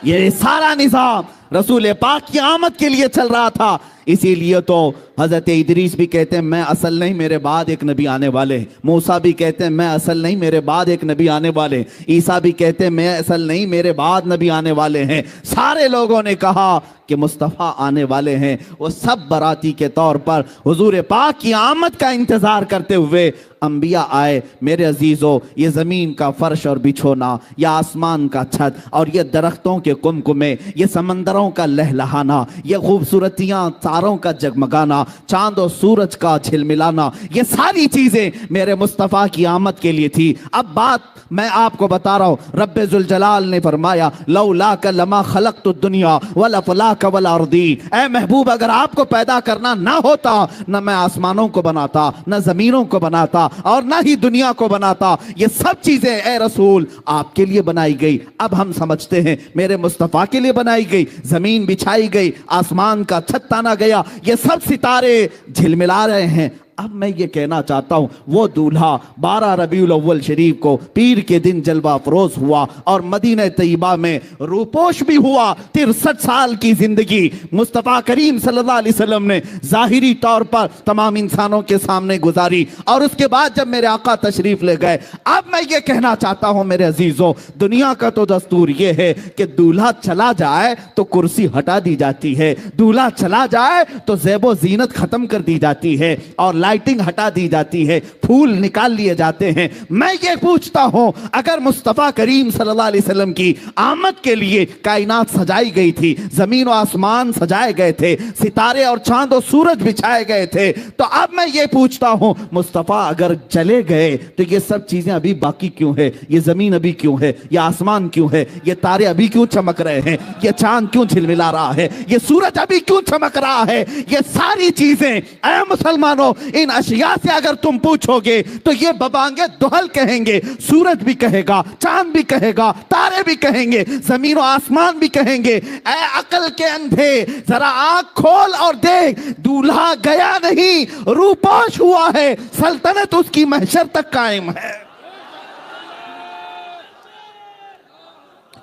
ये सारा निजाम रसूल पाक की आमद के लिए चल रहा था। इसीलिए तो हजरत इदरीस भी कहते हैं मैं असल नहीं, मेरे बाद एक नबी आने वाले। मूसा भी कहते हैं मैं असल नहीं, मेरे बाद एक नबी आने वाले। ईसा भी कहते हैं मैं असल नहीं, मेरे बाद नबी आने वाले हैं। सारे लोगों ने कहा कि मुस्तफ़ा आने वाले हैं। वो सब बराती के तौर पर हुजूर पाक की आमद का इंतजार करते हुए अंबिया आए। मेरे अजीजों, ये जमीन का फर्श और बिछोना, या आसमान का छत और ये दरख्तों के कुमकुमे, ये समंदरों का लहलहाना, ये खूबसूरतियां, तारों का जगमगाना, चांद और सूरज का झिलमिलाना, ये सारी चीजें मेरे मुस्तफ़ा की आमद के लिए थी। अब बात मैं आपको बता रहा हूं, रब्बे जुल जलाल ने फरमाया लौला का लमा खलक़तु दुनिया वल अफ़लाक वल अर्दी। ऐ महबूब, अगर आपको पैदा करना ना होता, न मैं आसमानों को बनाता, न जमीनों को बनाता और ना ही दुनिया को बनाता। ये सब चीजें ए रसूल आपके लिए बनाई गई। अब हम समझते हैं मेरे मुस्तफा के लिए बनाई गई। जमीन बिछाई गई, आसमान का छत ताना गया, ये सब सितारे झिलमिला रहे हैं। अब मैं ये कहना चाहता हूं, वो दूल्हा 12 रबीउल अव्वल शरीफ को पीर के दिन जलवा फरोज हुआ और मदीना तैयबा में रूपोश भी हुआ। 63 साल की जिंदगी मुस्तफ़ा करीम सल्लल्लाहु अलैहि वसल्लम ने जाहिरी तौर पर तमाम इंसानों के सामने गुजारी और उसके बाद जब मेरे आका तशरीफ ले गए, अब मैं ये कहना चाहता हूं मेरे अजीजों, दुनिया का तो दस्तूर ये है कि दूल्हा चला जाए तो कुर्सी हटा दी जाती है, दूल्हा चला जाए तो ज़ेबो जीनत खत्म कर दी जाती है और लाइटिंग हटा दी जाती है, फूल निकाल लिए जाते हैं। मैं ये पूछता हूं, अगर मुस्तफा करीम सल्लल्लाहु अलैहि वसल्लम की आमद के लिए कायनात सजाई गई थी, जमीन और आसमान सजाए गए थे, सितारे और चांद और सूरज बिछाए गए थे, तो अब मैं ये पूछता हूं, मुस्तफा अगर चले गए तो ये सब चीजें अभी बाकी क्यों है? ये जमीन अभी क्यों है? ये आसमान क्यों है? ये तारे अभी क्यों चमक रहे हैं? ये चांद क्यों झिलमिला रहा है? ये सूरज अभी क्यों चमक रहा है? ये सारी चीजें ऐ मुसलमानों, इन अशिया से अगर तुम पूछोगे तो ये बबांगे दुहल कहेंगे, सूरज भी कहेगा, चांद भी कहेगा, तारे भी कहेंगे, जमीन और आसमान भी कहेंगे। ऐ अकल के अंधे, जरा आंख खोल और देख, दूल्हा गया नहीं, रूपोश हुआ है, सल्तनत उसकी महशर तक कायम है।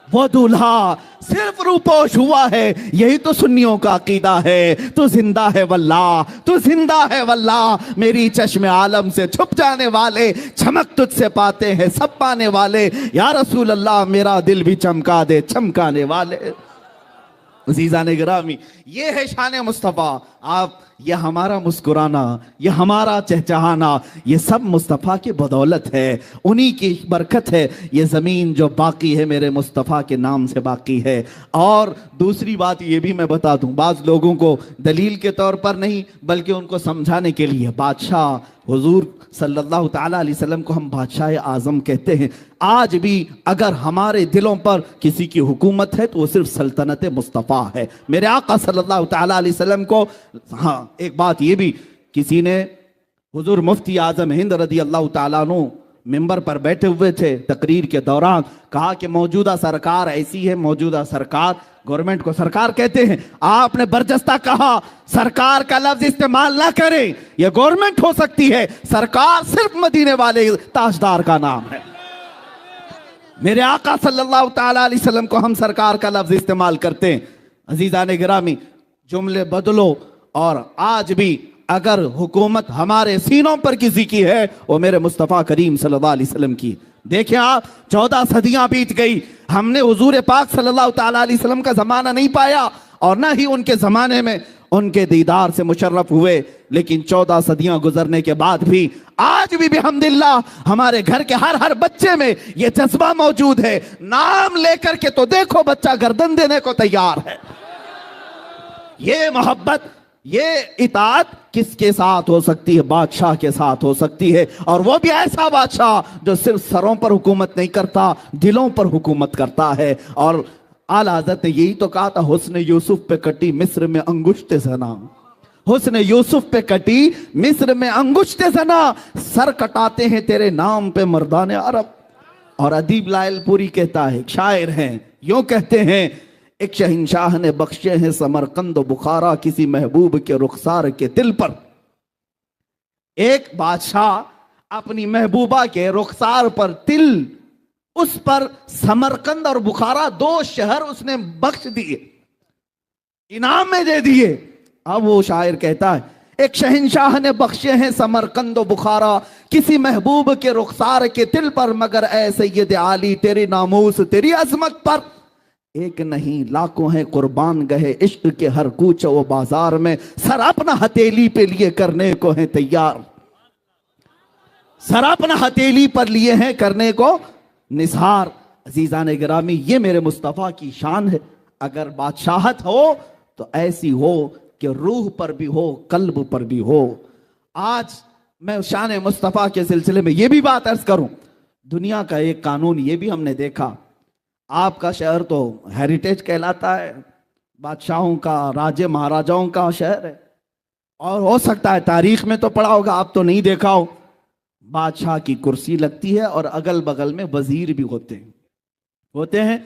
वो दूल्हा सिर्फ रूपोश हुआ है, यही तो सुन्नियों का अकीदा है। तू जिंदा है वल्लाह, तू जिंदा है वल्लाह, मेरी चश्मे आलम से छुप जाने वाले, चमक तुझसे पाते हैं सब पाने वाले। या रसूल अल्लाह, मेरा दिल भी चमका दे चमकाने वाले। अज़ीज़ान गिरामी, ये है शान मुस्तफ़ा। आप, ये हमारा मुस्कुराना, ये हमारा चहचहाना, ये सब मुस्तफ़ा की बदौलत है, उन्हीं की बरकत है। ये ज़मीन जो बाकी है मेरे मुस्तफ़ा के नाम से बाकी है। और दूसरी बात ये भी मैं बता दूं, बाज़ लोगों को दलील के तौर पर नहीं बल्कि उनको समझाने के लिए, बादशाह हुजूर सल्लल्लाहु ताला अलैहि वसल्लम को हम बादशाह आज़म कहते हैं। आज भी अगर हमारे दिलों पर किसी की हुकूमत है तो वो सिर्फ सल्तनत मुस्तफ़ा है, मेरे आका सल्लल्लाहु ताला अलैहि वसल्लम को। हाँ, एक बात ये भी, किसी ने, हुजूर मुफ्ती आज़म हिंद रदी अल्लाह ताला अन्हु मिंबर पर बैठे हुए थे, तकरीर के दौरान कहा कि मौजूदा सरकार ऐसी है, मौजूदा सरकार, गवर्नमेंट को सरकार कहते हैं, आपने बरजस्ता कहा सरकार का लफ्ज इस्तेमाल ना करें, यह गवर्नमेंट हो सकती है, सरकार सिर्फ मदीने वाले ताजदार का नाम है। मेरे आका सल्लल्लाहु ताला अलैहि वसल्लम को हम सरकार का लफ्ज इस्तेमाल करते हैं। अजीज़ान गिरामी, जुमले बदलो, और आज भी अगर हुकूमत हमारे सीनों पर किसी की है, वो मेरे मुस्तफ़ा करीम सल्लल्लाहु अलैहि वसल्लम की। देखिए आप, 14 सदियां बीत गई, हमने हुजूर पाक सल्लल्लाहु ताला अलैहि वसल्लम का जमाना नहीं पाया और ना ही उनके जमाने में उनके दीदार से मुशर्रफ हुए। लेकिन 14 सदियां गुजरने के बाद भी आज भी बिहम्दिल्लाह हमारे घर के हर हर बच्चे में यह जज्बा मौजूद है। नाम लेकर के तो देखो बच्चा गर्दन देने को तैयार है। ये मोहब्बत, ये इताअत किसके साथ हो सकती है? बादशाह के साथ हो सकती है, और वो भी ऐसा बादशाह जो सिर्फ सरों पर हुकूमत नहीं करता, दिलों पर हुकूमत करता है। और आला हज़रत ने यही तो कहा था, हुस्न यूसुफ पे कटी मिस्र में अंगुश्ते ज़ना, हुस्न यूसुफ पे कटी मिस्र में अंगुश्ते ज़ना, सर कटाते हैं तेरे नाम पे मर्दाने अरब। और अदीब लायलपुरी कहता है, शायर हैं, यूं कहते हैं, एक शहंशाह ने बख्शे हैं समरकंद बुखारा किसी महबूब के रुखसार के दिल पर। एक बादशाह अपनी महबूबा के रुखसार पर तिल, उस पर समरकंद और बुखारा 2 शहर उसने बख्श दिए, इनाम में दे दिए। अब वो शायर कहता है, एक शहंशाह ने बख्शे हैं समरकंद बुखारा किसी महबूब के रुखसार के दिल पर, मगर ऐ सैयद आली तेरी नामूस तेरी अजमत पर एक नहीं लाखों हैं कुर्बान गए इश्क के हर कूच वो बाजार में, सर अपना हथेली पे लिए करने को है तैयार, सर अपना हथेली पर लिए हैं करने को निसार। अजीजान गिरामी, ये मेरे मुस्तफ़ा की शान है। अगर बादशाहत हो तो ऐसी हो कि रूह पर भी हो, कल्ब पर भी हो। आज मैं शान मुस्तफ़ा के सिलसिले में ये भी बात अर्ज करूं, दुनिया का एक कानून ये भी हमने देखा, आपका शहर तो हेरिटेज कहलाता है, बादशाहों का, राजे महाराजाओं का शहर है, और हो सकता है तारीख में तो पढ़ा होगा, आप तो नहीं देखा हो, बादशाह की कुर्सी लगती है और अगल बगल में वजीर भी होते हैं,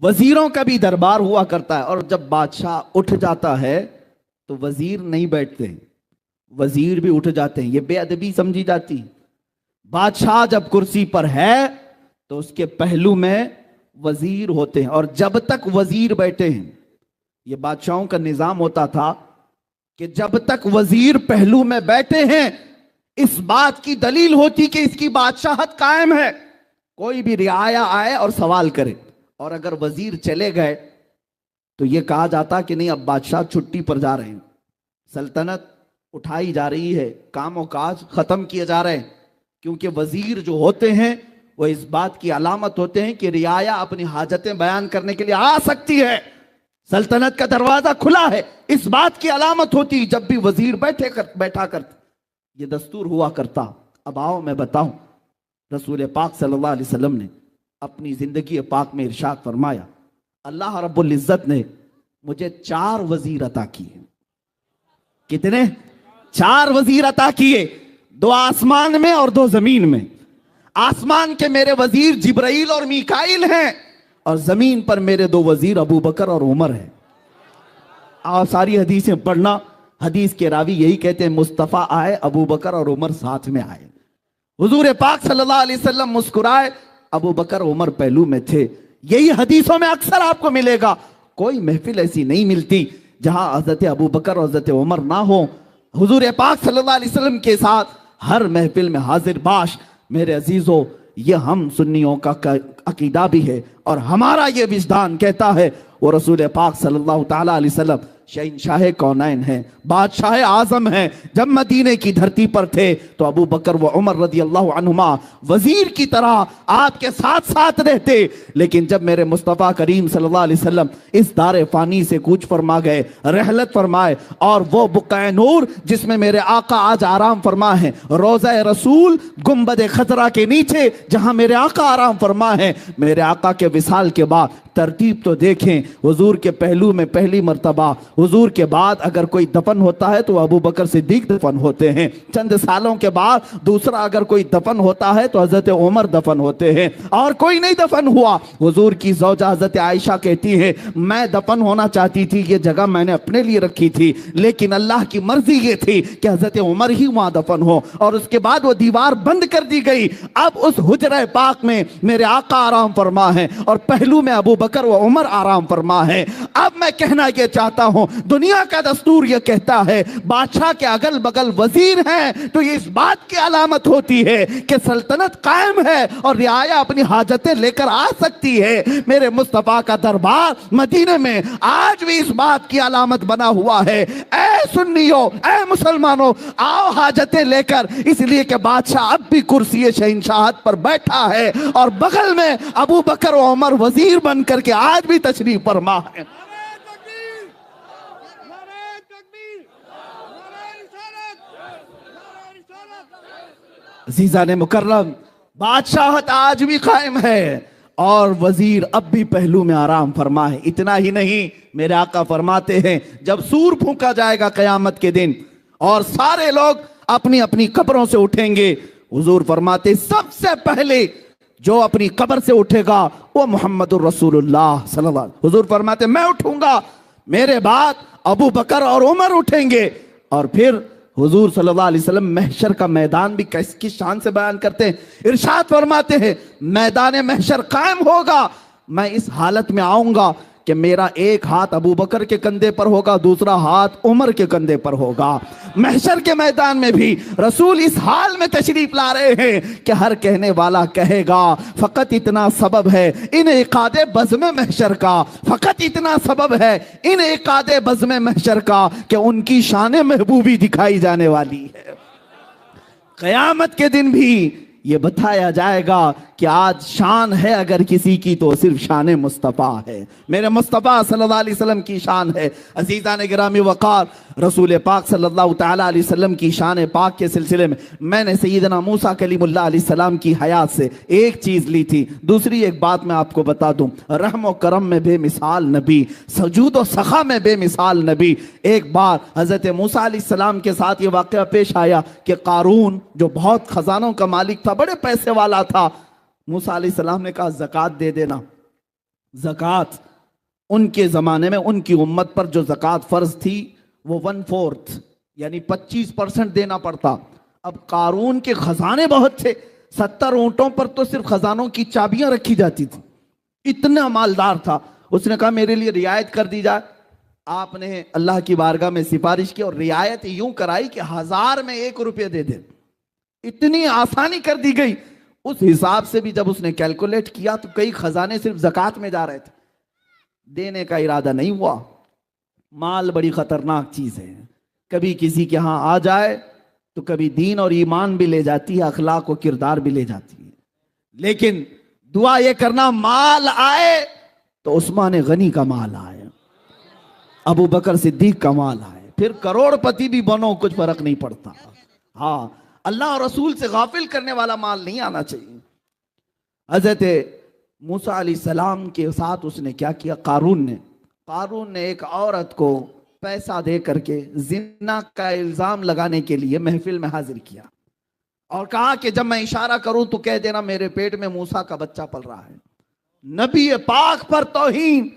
वजीरों का भी दरबार हुआ करता है। और जब बादशाह उठ जाता है तो वजीर नहीं बैठते, वजीर भी उठ जाते हैं, ये बेअदबी समझी जाती। बादशाह जब कुर्सी पर है तो उसके पहलू में वजीर होते हैं, और जब तक वजीर बैठे हैं, ये बादशाहों का निजाम होता था कि जब तक वजीर पहलू में बैठे हैं, इस बात की दलील होती कि इसकी बादशाहत कायम है। कोई भी रियाया आए और सवाल करे, और अगर वजीर चले गए तो यह कहा जाता कि नहीं, अब बादशाह छुट्टी पर जा रहे हैं, सल्तनत उठाई जा रही है, कामों काज खत्म किए जा रहे हैं। क्योंकि वजीर जो होते हैं वो इस बात की अलामत होते हैं कि रियाया अपनी हाजतें बयान करने के लिए आ सकती है, सल्तनत का दरवाजा खुला है, इस बात की अलामत होती जब भी वजीर बैठा करते। ये दस्तूर हुआ करता। अब आओ मैं बताऊं, रसूल पाक सल्लल्लाहु अलैहि वसल्लम ने अपनी जिंदगी पाक में इरशाद फरमाया, अल्लाह रब्बुल इज्जत ने मुझे 4 वजीर अता किए। कितने? 4 वजीर अता किए, 2 आसमान में और 2 जमीन में। आसमान के मेरे वजीर जिब्राइल और मीकाइल हैं, और जमीन पर मेरे 2 वजीर अबू बकर और उमर हैं। आप सारी हदीसें पढ़ना, हदीस के रावी यही कहते हैं, मुस्तफ़ा आए, अबू बकर और उमर साथ में आए। हुजूर पाक सल्लल्लाहु अलैहि वसल्लम मुस्कुराए, अबू बकर उमर पहलू में थे। यही हदीसों में अक्सर आपको मिलेगा। कोई महफिल ऐसी नहीं मिलती जहां हजरत अबू बकर और हजरत उमर ना हो। हुजूर पाक सल्लल्लाहु अलैहि वसल्लम के साथ हर महफिल में हाजिर बाश। मेरे अजीजों, ये हम सुन्नियों का अकीदा भी है, और हमारा ये विजदान कहता है वो रसूल पाक सल्लल्लाहु ताला अलैहि वसल्लम शहंशाह कौनैन है, बादशाह आजम है। जब मदीने की धरती पर थे तो अबू बकर व उमर रदी अल्लाह अन्हुमा वजीर की तरह आपके साथ साथ रहते। लेकिन जब मेरे मुस्तफ़ा करीम सल्लल्लाहु अलैहि वसल्लम इस दारे फानी से कूच फरमा गए, रहलत फरमाए, और वो बुक़ाए नूर जिसमें मेरे आका आज आराम फरमा है, रोज़ा रसूल गुंबद खजरा के नीचे जहां मेरे आका आराम फरमा है, मेरे आका के विसाल के बाद तरतीब तो देखें, हुजूर के पहलू में पहली मर्तबा हुजूर के बाद अगर कोई दफन होता है तो अबू बकर सिद्दीक दफन होते हैं। चंद सालों के बाद दूसरा अगर कोई दफन होता है तो हजरत उमर दफन होते हैं, और कोई नहीं दफन हुआ। हुजूर की ज़ौजा हजरत आयशा कहती है, मैं दफन होना चाहती थी, ये जगह मैंने अपने लिए रखी थी, लेकिन अल्लाह की मर्जी ये थी कि हजरत उमर ही वहां दफन हो, और उसके बाद वो दीवार बंद कर दी गई। अब उस हुजरा पाक में मेरे आका आराम फरमा है, और पहलू में अबू बकर व उमर आराम फरमा है। अब मैं कहना यह चाहता हूं, दुनिया का दस्तूर यह कहता है बादशाह के अगल बगल वजीर हैं तो ये इस बात की अलामत होती है कि सल्तनत कायम है और रियाया अपनी हाजतें लेकर आ सकती है। मेरे मुस्तफा का दरबार मदीने में आज भी इस बात की अलामत बना हुआ है। ऐ सुन्नियों, ऐ मुसलमानों, आओ हाजतें लेकर, इसलिए कि बादशाह अब भी कुर्सी शहंशाहत पर बैठा है और बगल में अबू बकर और उमर वजीर बन करके आज भी तशरीफ फरमा है। अज़ीज़ान मुकर्रम, बादशाहत आज भी कायम है और वजीर अब भी पहलू में आराम फरमा है। इतना ही नहीं, मेरे आका फरमाते हैं जब सूर फूंका जाएगा कयामत के दिन और सारे लोग अपनी अपनी कब्रों से उठेंगे, हुजूर फरमाते सबसे पहले जो अपनी कब्र से उठेगा वो मोहम्मदुर रसूलुल्लाह सल्लल्लाहु अलैहि वसल्लम। हुजूर फरमाते मैं उठूंगा, मेरे बाद अबू बकर और उमर उठेंगे और फिर हुजूर सल्लल्लाहु अलैहि वसल्लम महशर का मैदान भी किस शान से बयान करते हैं। इरशाद फरमाते हैं मैदान महशर कायम होगा, मैं इस हालत में आऊंगा कि मेरा एक हाथ अबू बकर के कंधे पर होगा, दूसरा हाथ उमर के कंधे पर होगा। महशर के मैदान में भी रसूल इस हाल में तशरीफ ला रहे हैं कि हर कहने वाला कहेगा फकत इतना सबब है इन इकादे बज़्म महशर का, फकत इतना सबब है इन इकादे बज़्म महशर का कि उनकी शान महबूबी दिखाई जाने वाली है। क़यामत के दिन भी ये बताया जाएगा कि आज शान है अगर किसी की तो सिर्फ शान मुस्तफ़ा है, मेरे मुस्तफ़ा सल्लल्लाहु अलैहि वसल्लम की शान है। अज़ीज़ान गिरामी वक़ार, रसूल पाक सल्लल्लाहु तआला अलैहि वसल्लम की शान पाक के सिलसिले में मैंने सैयदना मूसा कलीमुल्लाह अलैहिस्सलाम की हयात से एक चीज़ ली थी। दूसरी एक बात मैं आपको बता दूं, रहम व करम में बेमिसाल नबी, सजूद व सखा में बेमिसाल नबी। एक बार हज़रत मूसा अलैहिस्सलाम के साथ ये वाक़या पेश आया कि क़ारून जो बहुत ख़जानों का मालिक था, बड़े पैसे वाला था, मूसा अलैहिस्सलाम ने कहा ज़कात दे देना। ज़कात उनके ज़माने में उनकी उम्मत पर जो ज़कात फ़र्ज थी वो 1/4 यानी 25% देना पड़ता। अब कारून के खजाने बहुत थे, 70 ऊंटों पर तो सिर्फ खजानों की चाबियां रखी जाती थी, इतना मालदार था। उसने कहा मेरे लिए रियायत कर दी जाए। आपने अल्लाह की बारगाह में सिफारिश की और रियायत यूं कराई कि 1000 में 1 रुपये दे दे। इतनी आसानी कर दी गई। उस हिसाब से भी जब उसने कैलकुलेट किया तो कई खजाने सिर्फ ज़कात में जा रहे थे, देने का इरादा नहीं हुआ। माल बड़ी खतरनाक चीज है, कभी किसी के यहां आ जाए तो कभी दीन और ईमान भी ले जाती है, अखलाक और किरदार भी ले जाती है। लेकिन दुआ ये करना माल आए तो उस्मान गनी का माल आए, अबू बकर सिद्दीक का माल आए, फिर करोड़पति भी बनो, कुछ फर्क नहीं पड़ता। हाँ, अल्लाह और रसूल से गाफिल करने वाला माल नहीं आना चाहिए। हजरत मूसा अलैहिस्सलाम के साथ उसने क्या किया, कारून ने एक औरत को पैसा दे करके जिन्ना का इल्जाम लगाने के लिए महफिल में हाजिर किया और कहा कि जब मैं इशारा करूं तो कह देना मेरे पेट में मूसा का बच्चा पल रहा है। नबी पाक पर तौहीन,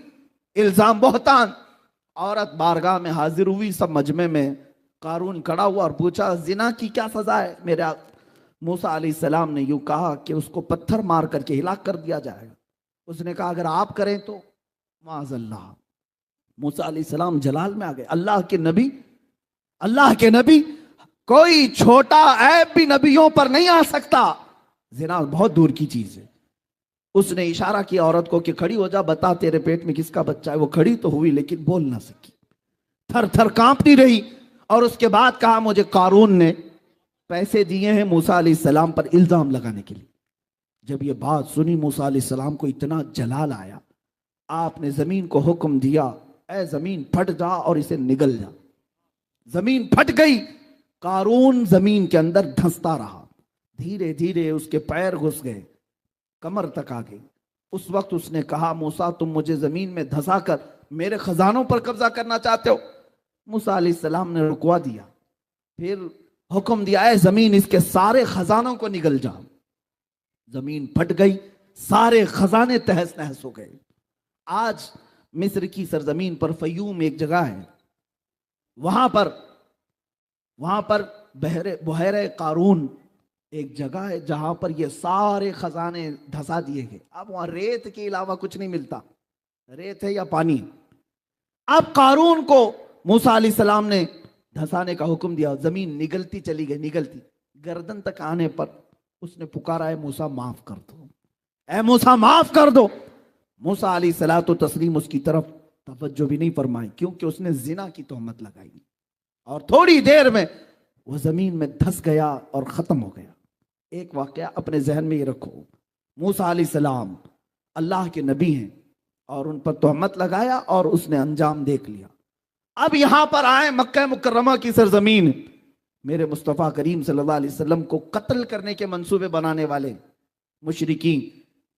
इल्जाम, बहतान। औरत बारगाह में हाजिर हुई, सब मजमे में कारून खड़ा हुआ और पूछा जिना की क्या सजा है मेरे मूसा अलैहिस्सलाम ने यूं कहा कि उसको पत्थर मार करके हिलाक कर दिया जाएगा। उसने कहा अगर आप करें तो माज़अल्लाह। मूसा अलैहिस्सलाम जलाल में आ गए। अल्लाह के नबी, कोई छोटा ऐब भी नबियों पर नहीं आ सकता, जिना बहुत दूर की चीज है। उसने इशारा किया औरत को कि खड़ी हो जा, बता तेरे पेट में किसका बच्चा है। वो खड़ी तो हुई लेकिन बोल ना सकी, थर थर कांपती रही। और उसके बाद कहा मुझे कारून ने पैसे दिए हैं मूसा अलैहिस्सलाम पर इल्जाम लगाने के लिए। जब ये बात सुनी मूसा अलैहिस्सलाम को इतना जलाल आया, आपने जमीन को हुक्म दिया ऐ जमीन फट जा और इसे निगल जा। जमीन फट गई, कारून जमीन के अंदर धंसता रहा, धीरे धीरे उसके पैर घुस गए, कमर तक आ गई। उस वक्त उसने कहा मूसा तुम मुझे जमीन में धंसा कर मेरे खजानों पर कब्जा करना चाहते हो। मूसा अलैहिस्सलाम ने रुकवा दिया, फिर हुक्म दिया है जमीन इसके सारे खजानों को निगल जा। जमीन फट गई, सारे खजाने तहस नहस हो गए। आज मिस्र की सरजमीन पर फयूम एक जगह है, वहां पर बहरे कारून एक जगह है जहां पर ये सारे खजाने धंसा दिए गए। अब वहां रेत के अलावा कुछ नहीं मिलता, रेत है या पानी। अब कारून को मूसा अलैहिस्सलाम ने धंसाने का हुक्म दिया, जमीन निगलती चली गई, निगलती गर्दन तक आने पर उसने पुकारा, है मूसा माफ कर दो, ऐ मूसा माफ कर दो। मूसा अलैहिस्सलातु तस्लीम उसकी तरफ तवज्जो भी नहीं फरमाई, क्योंकि उसने जिना की तोहमत लगाई, और थोड़ी देर में वह जमीन में धंस गया और खत्म हो गया। एक वाकया अपने जहन में ये रखो, मूसा अलैहिस्सलाम अल्लाह के नबी हैं और उन पर तोहमत लगाया और उसने अंजाम देख लिया। अब यहां पर आए मक्का मुकर्रमा की सरजमीन, मेरे मुस्तफ़ा करीम सल्लल्लाहु अलैहि वसल्लम को कत्ल करने के मंसूबे बनाने वाले मुशरिकीन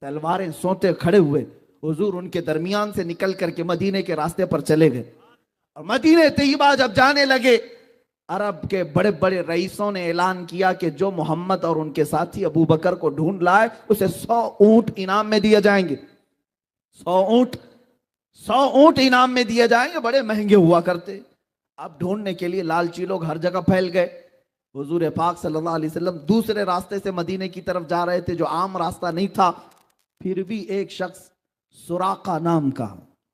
तलवारें सोते खड़े हुए, हुजूर उनके दरमियान से निकल करके मदीने के रास्ते पर चले गए। और मदीने तैयबा जब जाने लगे, अरब के बड़े बड़े रईसों ने ऐलान किया कि जो मोहम्मद और उनके साथी अबू बकर को ढूंढ लाए उसे 100 ऊंट इनाम में दिए जाएंगे। 100 ऊंट इनाम में दिए जाएंगे, बड़े महंगे हुआ करते। अब ढूंढने के लिए लालची लोग हर जगह फैल गए। हुजूर पाक सल्लल्लाहु अलैहि वसल्लम दूसरे रास्ते से मदीने की तरफ जा रहे थे, जो आम रास्ता नहीं था। फिर भी एक शख्स सुराका नाम का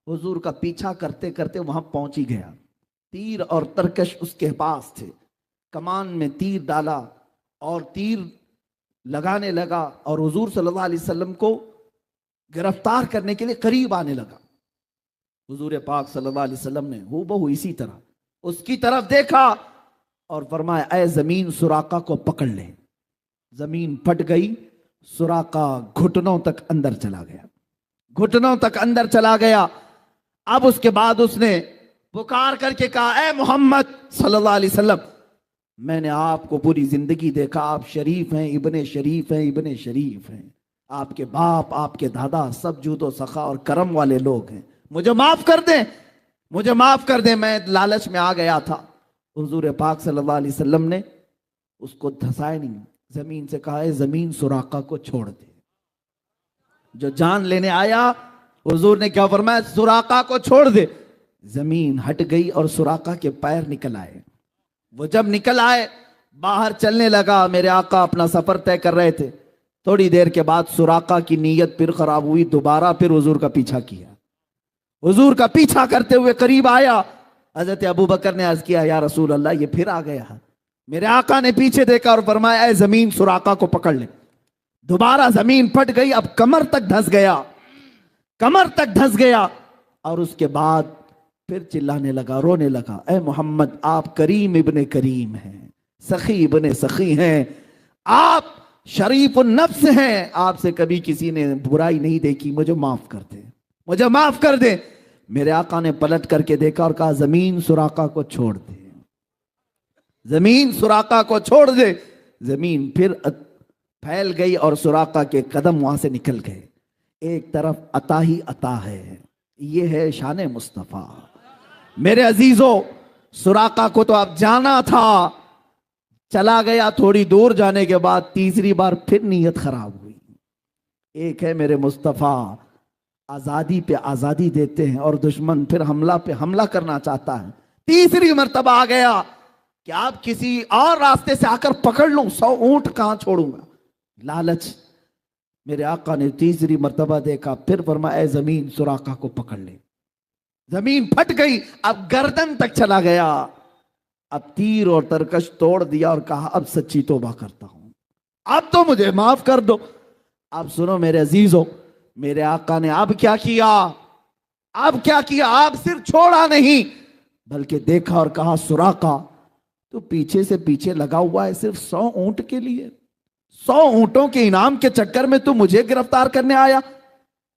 हुजूर का पीछा करते करते वहां पहुंच ही गया। तीर और तरकश उसके पास थे, कमान में तीर डाला और तीर लगाने लगा और हुजूर सल्लल्लाहु अलैहि वसल्लम को गिरफ्तार करने के लिए करीब आने लगा। हुजूर पाक सल्लल्लाहु अलैहि वसल्लम ने हूबहू इसी तरह उसकी तरफ देखा और फरमाया, ऐ जमीन सुराका को पकड़ ले। जमीन फट गई, सुराका घुटनों तक अंदर चला गया, घुटनों तक अंदर चला गया। अब उसके बाद उसने पुकार करके कहा, ऐ मोहम्मद सल्लल्लाहु अलैहि वसल्लम, मैंने आपको पूरी जिंदगी देखा, आप शरीफ हैं, इब्ने शरीफ हैं, इब्ने शरीफ हैं, आपके बाप आपके दादा सब जूदो सखा और करम वाले लोग हैं, मुझे माफ कर दें, मुझे माफ कर दें, मैं लालच में आ गया था। हुजूर पाक सल्लल्लाहु अलैहि वसल्लम ने उसको धंसाया नहीं, जमीन से कहा, है जमीन सुराका को छोड़ दे। जो जान लेने आया, हुजूर ने क्या फरमाया, सुराका को छोड़ दे। जमीन हट गई और सुराका के पैर निकल आए। वो जब निकल आए, बाहर चलने लगा। मेरे आका अपना सफर तय कर रहे थे। थोड़ी देर के बाद सुराका की नीयत फिर खराब हुई, दोबारा फिर हुजूर का पीछा किया। हुजूर का पीछा करते हुए करीब आया। हजरत अबू बकर ने अर्ज किया, या रसूल अल्लाह, ये फिर आ गया। मेरे आका ने पीछे देखा और फरमाया, ऐ जमीन सुराका को पकड़ ले। दोबारा जमीन फट गई, अब कमर तक धंस गया, कमर तक धंस गया। और उसके बाद फिर चिल्लाने लगा, रोने लगा, ऐ मोहम्मद, आप करीम इब्ने करीम हैं, सखी इब्ने सखी हैं, आप शरीफ नफ्स हैं, आपसे कभी किसी ने बुराई नहीं देखी, मुझे माफ कर दे, मुझे माफ कर दे। मेरे आका ने पलट करके देखा और कहा, जमीन सुराका को छोड़ दे, जमीन सुराका को छोड़ दे। जमीन फिर फैल गई और सुराका के कदम वहां से निकल गए। एक तरफ अता ही अता है, ये है शान मुस्तफ़ा। मेरे अजीजों, सुराका को तो आप जाना था, चला गया। थोड़ी दूर जाने के बाद तीसरी बार फिर नीयत खराब हुई। एक है मेरे मुस्तफ़ा, आज़ादी पे आज़ादी देते हैं और दुश्मन फिर हमला पे हमला करना चाहता है। तीसरी मर्तबा आ गया कि आप किसी और रास्ते से आकर पकड़ लूं, 100 ऊंट कहां छोड़ूंगा, लालच। मेरे आका ने तीसरी मर्तबा देखा, फिर फरमाया, जमीन सुराका को पकड़ ले। जमीन फट गई, अब गर्दन तक चला गया। अब तीर और तरकश तोड़ दिया और कहा, अब सच्ची तौबा करता हूं, अब तो मुझे माफ कर दो। अब सुनो मेरे अजीजों, मेरे आका ने अब क्या किया, अब क्या किया, आप सिर्फ छोड़ा नहीं बल्कि देखा और कहा, सुराका तो पीछे से पीछे लगा हुआ है सिर्फ 100 ऊंट के लिए, 100 ऊंटों के इनाम के चक्कर में तू मुझे गिरफ्तार करने आया।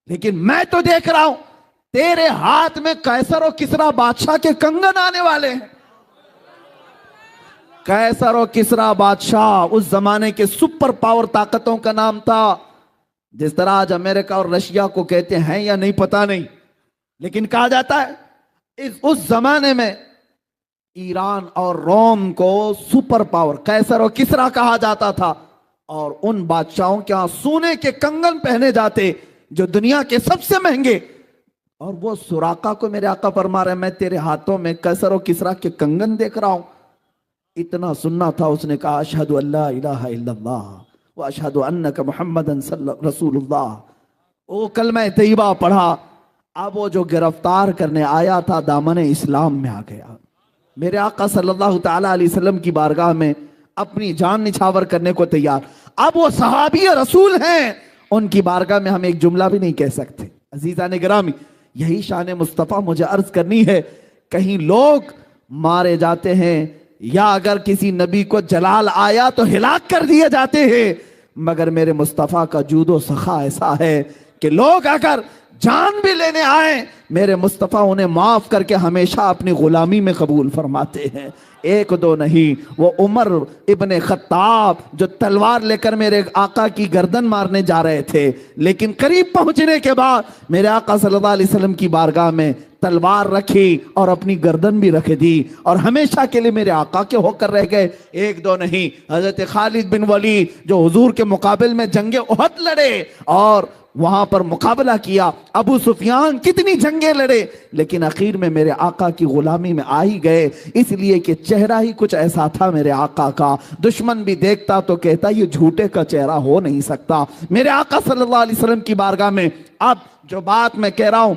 लेकिन मैं तो देख रहा हूं तेरे हाथ में कैसर और किसरा बादशाह के कंगन आने वाले हैं। कैसर और किसरा बादशाह उस जमाने के सुपर पावर ताकतों का नाम था। जिस तरह आज अमेरिका और रशिया को कहते हैं या नहीं पता नहीं, लेकिन कहा जाता है उस जमाने में ईरान और रोम को सुपर पावर कैसर और किसरा कहा जाता था। और उन बादशाहों के यहां सोने के कंगन पहने जाते जो दुनिया के सबसे महंगे। और वो सुराका को मेरे आका फरमा रहे, मैं तेरे हाथों में कैसर और किसरा के कंगन देख रहा हूं। इतना सुनना था, उसने कहा, अशहदु अल्ला इलाहा इल्लल्लाह व अशहदु अन्नका मुहम्मदन रसूलुल्लाह। ओ कलमा तैयबा पढ़ा, अब वो जो गिरफ्तार करने आया था दामन इस्लाम में आ गया। मेरे आका सल्लल्लाहु ताला अलैहि वसल्लम की बारगाह में अपनी जान निछावर करने को तैयार। अब वो सहाबी रसूल हैं, उनकी बारगाह में हम एक जुमला भी नहीं कह सकते। अजीजा ने गिरामी, यही शान मुस्तफ़ा मुझे अर्ज करनी है। कहीं लोग मारे जाते हैं या अगर किसी नबी को जलाल आया तो हिलाक कर दिए जाते हैं, मगर मेरे मुस्तफ़ा का जूदो सखा ऐसा है कि लोग अगर जान भी लेने आए, मेरे मुस्तफ़ा उन्हें माफ करके हमेशा अपनी गुलामी में कबूल फरमाते हैं। एक दो नहीं, वो उमर इब्ने खत्ताब जो तलवार लेकर मेरे आका की गर्दन मारने जा रहे थे, लेकिन करीब पहुंचने के बाद मेरे आका सल्लल्लाहु अलैहि वसल्लम की बारगाह में तलवार रखी और अपनी गर्दन भी रख दी और हमेशा के लिए मेरे आका के होकर रह गए। एक दो नहीं, हजरत खालिद बिन वलीद जो हुजूर के मुकाबले में जंगे उहद लड़े और वहां पर मुकाबला किया, अबू सुफियान कितनी जंगे लड़े, लेकिन आखिर में मेरे आका की गुलामी में आ ही गए, इसलिए कि चेहरा ही कुछ ऐसा था मेरे आका का, दुश्मन भी देखता तो कहता ये झूठे का चेहरा हो नहीं सकता। मेरे आका सल्लल्लाहु अलैहि वसल्लम की बारगाह में अब जो बात मैं कह रहा हूं,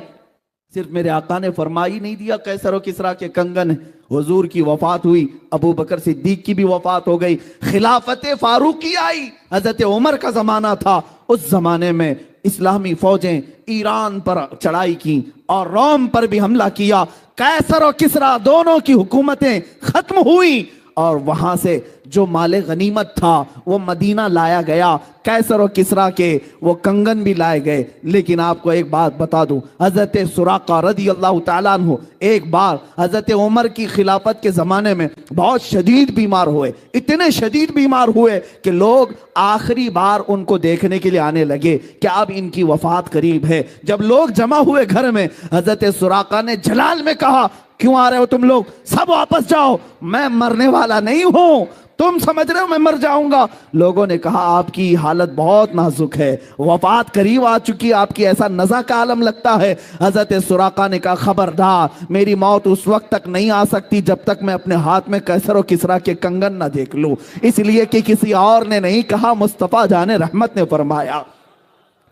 सिर्फ मेरे आका ने फरमाई नहीं दिया कैसर और किसरा के कंगन है। हुजूर की वफात हुई, अबू बकर सिद्दीक की भी वफात हो गई, खिलाफत फारूकी आई, हजरत उमर का जमाना था। उस जमाने में इस्लामी फौजें ईरान पर चढ़ाई की और रोम पर भी हमला किया। कैसर और किसरा दोनों की हुकूमतें खत्म हुई और वहां से जो माले गनीमत था वो मदीना लाया गया। कैसर और किसरा के वो कंगन भी लाए गए। लेकिन आपको एक बात बता दूं, हजरत सुराका रदी अल्लाह ताला अन्हु एक बार हजरत उमर की खिलाफत के ज़माने में बहुत शदीद बीमार हुए, इतने शदीद बीमार हुए कि लोग आखिरी बार उनको देखने के लिए आने लगे कि अब इनकी वफात करीब है। जब लोग जमा हुए घर में, हजरत सुराका ने जलाल में कहा, क्यों आ रहे हो तुम लोग, सब वापस जाओ, मैं मरने वाला नहीं हूं, तुम समझ रहे हो मैं मर जाऊंगा। लोगों ने कहा आपकी हालत बहुत नाजुक है, वफात करीब आ चुकी, आपकी ऐसा नज़ा का आलम लगता है। हजरत सुराका ने कहा खबरदार, मेरी मौत उस वक्त तक नहीं आ सकती जब तक मैं अपने हाथ में कैसर और किसरा के कंगन ना देख लूं। इसलिए कि किसी और ने नहीं कहा, मुस्तफ़ा जाने रहमत ने फरमाया।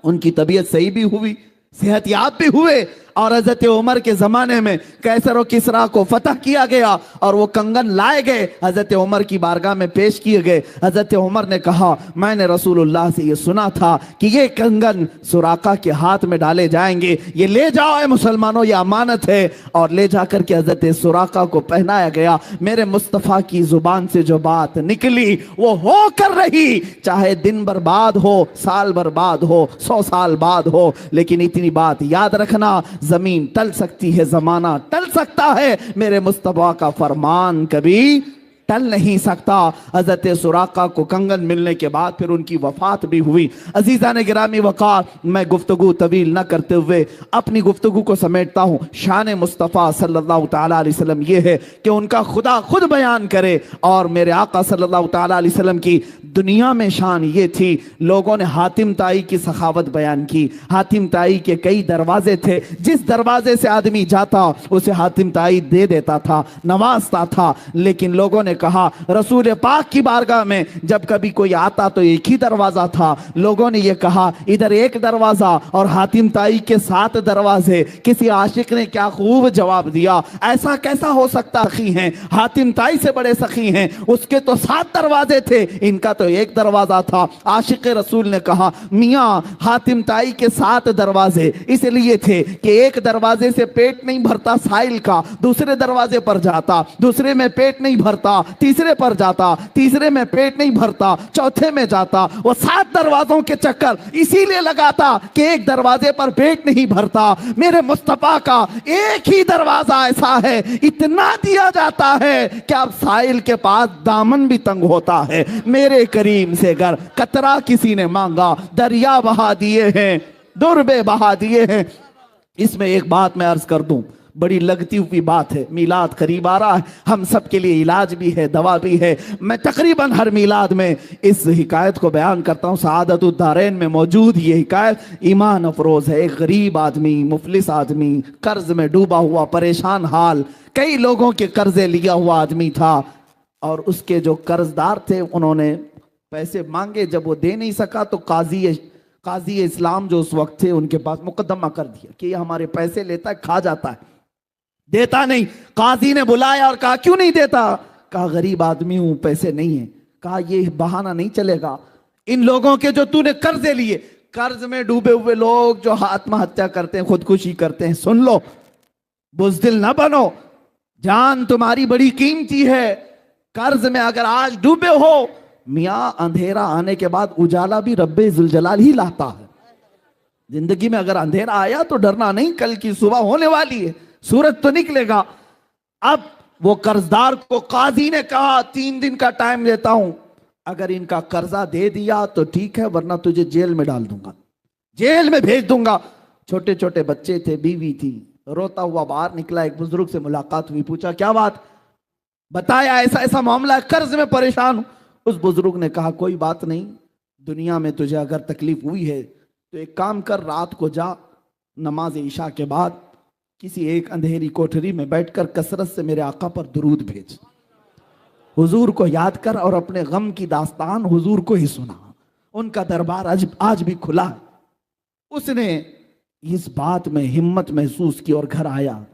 उनकी तबीयत सही भी हुई, सेहतयाब भी हुए और हजरत उमर के ज़माने में कैसर और किसरा को फतह किया गया और वो कंगन लाए गए, हजरत उमर की बारगाह में पेश किए गए। हजरत उमर ने कहा मैंने रसूलुल्लाह से ये सुना था कि ये कंगन सुराका के हाथ में डाले जाएंगे, ये ले जाओ ए मुसलमानों, ये अमानत है। और ले जाकर के हजरत सुराका को पहनाया गया। मेरे मुस्तफ़ा की ज़ुबान से जो बात निकली वो हो कर रही, चाहे दिन बर्बाद हो, साल बर्बाद हो, 100 साल बाद हो, लेकिन इतनी बात याद रखना, जमीन टल सकती है, जमाना टल सकता है, मेरे मुस्तफा का फरमान कभी टल नहीं सकता। हजरत सुराका को कंगन मिलने के बाद फिर उनकी वफात भी हुई। अजीजा ने गिरामी वकार, मैं गुफ्तगू तवील न करते हुए अपनी गुफ्तगू को समेटता हूँ। शान मुस्तफ़ा सल्लल्लाहु ताला अलैहि वसल्लम ये है कि उनका खुदा खुद बयान करे और मेरे आका सल्लल्लाहु ताला अलैहि वसल्लम की दुनिया में शान ये थी। लोगों ने हातिम ताई की सखावत बयान की। हातिम ताई के कई दरवाजे थे, जिस दरवाजे से आदमी जाता उसे हातिम ताई दे देता था, नवाजता था। लेकिन लोगों ने कहा रसूल पाक की बारगाह में जब कभी कोई आता तो एक ही दरवाजा था। लोगों ने यह कहा इधर एक दरवाजा और हातिम ताई के 7 दरवाजे। किसी आशिक ने क्या खूब जवाब दिया, ऐसा कैसा हो सकता, सखी हैं, हातिम ताई से बड़े सखी हैं, उसके तो 7 दरवाजे थे, इनका तो एक दरवाजा था। आशिक रसूल ने कहा मियाँ हातिम ताई के 7 दरवाजे इसलिए थे कि एक दरवाजे से पेट नहीं भरता साइल का, दूसरे दरवाजे पर जाता, दूसरे में पेट नहीं भरता, तीसरे पर जाता, तीसरे में पेट नहीं भरता, चौथे में जाता। वो 7 दरवाजों के चक्कर इसीलिए लगाता कि एक दरवाजे पर पेट नहीं भरता। मेरे मुस्तफा का एक ही दरवाजा ऐसा है, इतना दिया जाता है कि अब साइल के पास दामन भी तंग होता है। मेरे करीम से अगर कतरा किसी ने मांगा, दरिया बहा दिए हैं, दुर्बे बहा दिए हैं। इसमें एक बात मैं अर्ज कर दूं, बड़ी लगती हुई बात है, मीलाद करीब आ रहा है, हम सब के लिए इलाज भी है, दवा भी है। मैं तकरीबन हर मीलाद में इस हिकायत को बयान करता हूँ। सआदतुद्दारैन में मौजूद ये हिकायत ईमान अफरोज़ है। एक गरीब आदमी, मुफलिस आदमी, कर्ज में डूबा हुआ, परेशान हाल, कई लोगों के कर्जे लिया हुआ आदमी था और उसके जो कर्जदार थे उन्होंने पैसे मांगे, जब वो दे नहीं सका तो काजी इस्लाम जो उस वक्त थे उनके पास मुकदमा कर दिया कि ये हमारे पैसे लेता है, खा जाता है, देता नहीं। काजी ने बुलाया और कहा क्यों नहीं देता? कहा गरीब आदमी हूं, पैसे नहीं है। कहा ये बहाना नहीं चलेगा, इन लोगों के जो तूने कर्जे लिए, कर्ज में डूबे हुए लोग जो आत्महत्या करते हैं, खुदकुशी करते हैं, सुन लो, बुज़दिल ना बनो, जान तुम्हारी बड़ी कीमती है। कर्ज में अगर आज डूबे हो, मियां अंधेरा आने के बाद उजाला भी रब्बे जुलजलाल ही लाता है। जिंदगी में अगर अंधेरा आया तो डरना नहीं, कल की सुबह होने वाली है, सूरज तो निकलेगा। अब वो कर्जदार को काजी ने कहा 3 दिन का टाइम देता हूं, अगर इनका कर्जा दे दिया तो ठीक है, वरना तुझे जेल में डाल दूंगा, जेल में भेज दूंगा। छोटे छोटे बच्चे थे, बीवी थी, रोता हुआ बाहर निकला। एक बुजुर्ग से मुलाकात हुई, पूछा क्या बात? बताया ऐसा ऐसा मामला है, कर्ज में परेशान हूं। उस बुजुर्ग ने कहा कोई बात नहीं, दुनिया में तुझे अगर तकलीफ हुई है तो एक काम कर, रात को जा, नमाज ईशा के बाद किसी एक अंधेरी कोठरी में बैठकर कसरत से मेरे आका पर दुरूद भेज, हुजूर को याद कर और अपने गम की दास्तान हुजूर को ही सुना। उनका दरबार आज भी खुला है। उसने इस बात में हिम्मत महसूस की और घर आया।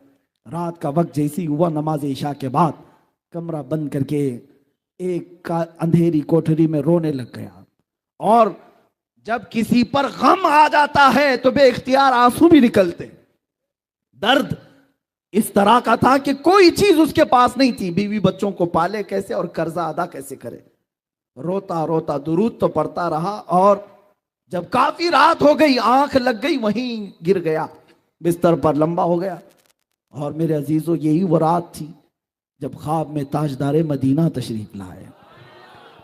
रात का वक्त जैसी हुआ, नमाज ईशा के बाद कमरा बंद करके एक अंधेरी कोठरी में रोने लग गया। और जब किसी पर गम आ जाता है तो बेइख्तियार आंसू भी निकलते। दर्द इस तरह का था कि कोई चीज उसके पास नहीं थी, बीवी बच्चों को पाले कैसे और कर्जा अदा कैसे करे। रोता रोता दुरूद तो पड़ता रहा, और जब काफी रात हो गई, आंख लग गई, वहीं गिर गया, बिस्तर पर लंबा हो गया। और मेरे अजीजों, यही वो रात थी जब ख्वाब में ताजदारे मदीना तशरीफ लाए,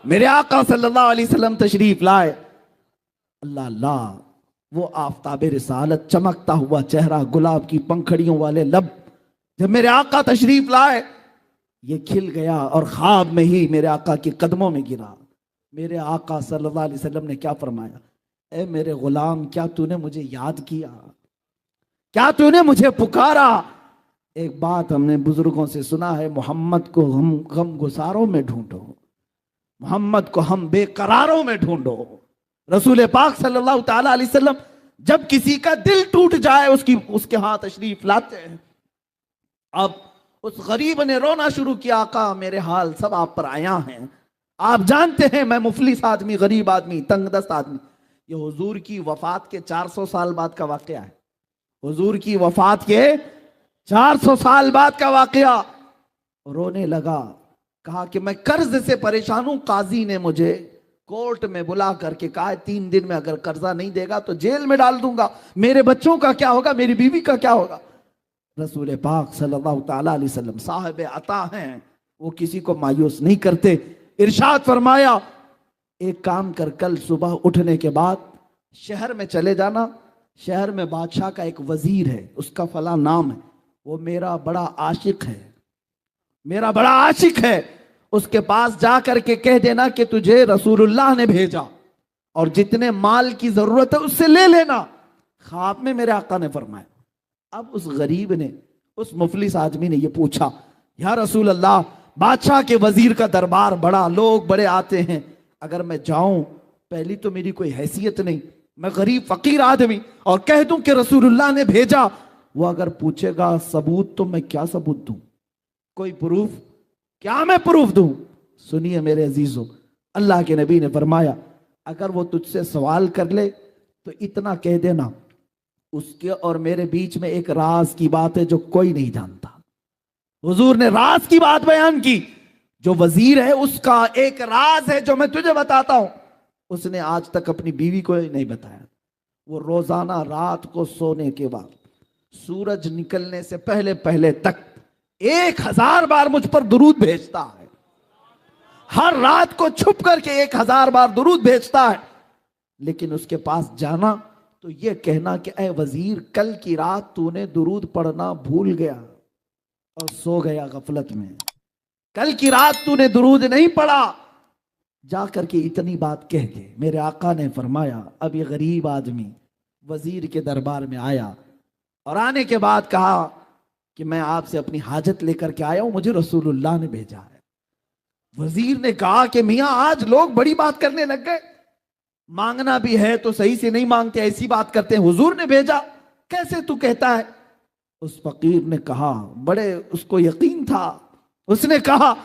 मेरे आका सल्लल्लाहु अलैहि वसल्लम तशरीफ लाए। अल्लाह अल्लाह, वो आफताबे रिसालत, चमकता हुआ चेहरा, गुलाब की पंखड़ियों वाले लब, जब मेरे आका तशरीफ लाए ये खिल गया और ख्वाब में ही मेरे आका के कदमों में गिरा। मेरे आका सल्लल्लाहु अलैहि वसल्लम ने क्या फरमाया? ए मेरे गुलाम, क्या तूने मुझे याद किया? क्या तूने मुझे पुकारा? एक बात हमने बुजुर्गों से सुना है, मोहम्मद को हम गम गुसारों में ढूंढो, मोहम्मद को हम बेकरारों में ढूंढो। रसूल पाक सल्लल्लाहु ताला अलैहि वसल्लम जब किसी का दिल टूट जाए उसके हाथ तशरीफ लाते हैं। अब उस गरीब ने रोना शुरू किया, आका मेरे हाल सब आप पर आया हैं, आप जानते हैं मैं मुफलिस आदमी, गरीब आदमी, तंगदस्त आदमी। ये हुजूर की वफात के 400 साल बाद का वाकया है, हुजूर की वफात के 400 साल बाद का वाकया। रोने लगा, कहा कि मैं कर्ज से परेशान हूं, काजी ने मुझे कोर्ट में बुला करके कहा 3 दिन में अगर कर्जा नहीं देगा तो जेल में डाल दूंगा, मेरे बच्चों का क्या होगा, मेरी बीवी का क्या होगा। रसूल पाक सल्लल्लाहु ताला अलैहि वसल्लम साहिब अता हैं, वो किसी को मायूस नहीं करते। इरशाद फरमाया, एक काम कर, कल सुबह उठने के बाद शहर में चले जाना, शहर में बादशाह का एक वजीर है, उसका फला नाम है, वो मेरा बड़ा आशिक है, मेरा बड़ा आशिक है, उसके पास जा करके कह देना कि तुझे रसूलुल्लाह ने भेजा और जितने माल की जरूरत है उससे ले लेना। ख्वाब में मेरे आका ने फरमाया। अब उस गरीब ने, उस मुफलिस आदमी ने ये पूछा, या रसूल अल्लाह, बादशाह के वजीर का दरबार बड़ा, लोग बड़े आते हैं, अगर मैं जाऊं, पहली तो मेरी कोई हैसियत नहीं, मैं गरीब फकीर आदमी, और कह दूं कि रसूलुल्लाह ने भेजा, वो अगर पूछेगा सबूत तो मैं क्या सबूत दूं, कोई प्रूफ, क्या मैं प्रूफ दूं? सुनिए मेरे अजीजों, अल्लाह के नबी ने फरमाया, अगर वो तुझसे सवाल कर ले तो इतना कह देना, उसके और मेरे बीच में एक राज की बात है जो कोई नहीं जानता। हुजूर ने राज की बात बयान की, जो वजीर है उसका एक राज है जो मैं तुझे बताता हूं, उसने आज तक अपनी बीवी को नहीं बताया। वो रोजाना रात को सोने के बाद सूरज निकलने से पहले पहले तक 1000 बार मुझ पर दुरूद भेजता है, हर रात को छुप करके 1000 बार दुरूद भेजता है। लेकिन उसके पास जाना तो ये कहना कि ऐ वजीर, कल की रात तूने दुरूद पढ़ना भूल गया और सो गया गफलत में, कल की रात तूने दुरूद नहीं पढ़ा, जा करके इतनी बात कह के मेरे आका ने फरमाया, अब ये गरीब आदमी वजीर के दरबार में आया और आने के बाद कहा कि मैं आपसे अपनी हाजत लेकर के आया हूं, मुझे रसूलुल्लाह ने भेजा है। वजीर ने कहा कि मियां आज लोग बड़ी बात करने लग गए, मांगना भी है तो सही से नहीं मांगते, ऐसी बात करते हैं। हुजूर ने भेजा, कैसे तू कहता है? उस फकीर ने कहा, बड़े उसको यकीन था, उसने कहा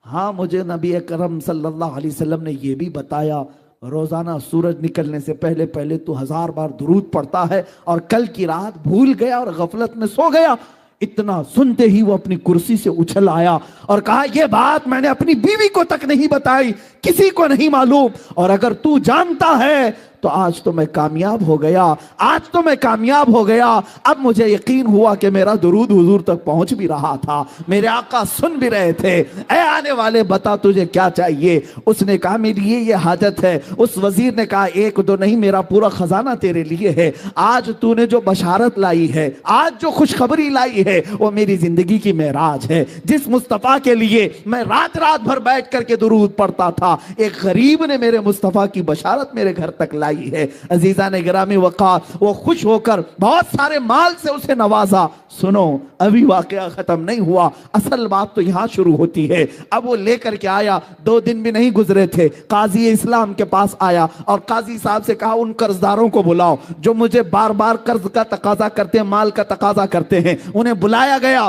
हाँ मुझे नबी अकरम सल्लल्लाहु अलैहि वसल्लम ने यह भी बताया, रोजाना सूरज निकलने से पहले पहले तू 1000 बार दुरूद पढ़ता है, और कल की रात भूल गया और गफलत में सो गया। इतना सुनते ही वो अपनी कुर्सी से उछल आया और कहा यह बात मैंने अपनी बीवी को तक नहीं बताई, किसी को नहीं मालूम, और अगर तू जानता है तो आज तो मैं कामयाब हो गया, आज तो मैं कामयाब हो गया। अब मुझे यकीन हुआ कि मेरा दुरूद हुजूर तक पहुंच भी रहा था, मेरे आका सुन भी रहे थे। ऐ आने वाले बता तुझे क्या चाहिए? उसने कहा मेरी ये हाजत है। उस वजीर ने कहा एक दो नहीं, मेरा पूरा खजाना तेरे लिए है। आज तूने जो बशारत लाई है, आज जो खुशखबरी लाई है, वो मेरी जिंदगी की मेराज है। जिस मुस्तफ़ा के लिए मैं रात रात भर बैठ करके दुरूद पढ़ता था, एक गरीब ने मेरे मुस्तफ़ा की बशारत मेरे घर तक लाई है। अजीजा ने गिरामी वक़ार, वो खुश होकर बहुत सारे माल से उसे नवाजा। सुनो, अभी वाकया खत्म नहीं हुआ, असल बात तो यहां शुरू होती है। अब वो लेकर के आया, 2 दिन भी नहीं गुजरे थे, काजी इस्लाम के पास आया और काजी साहब से कहा उन कर्जदारों को बुलाओ जो मुझे बार बार कर्ज का तकाजा करते हैं, माल का तकाजा करते हैं। उन्हें बुलाया गया।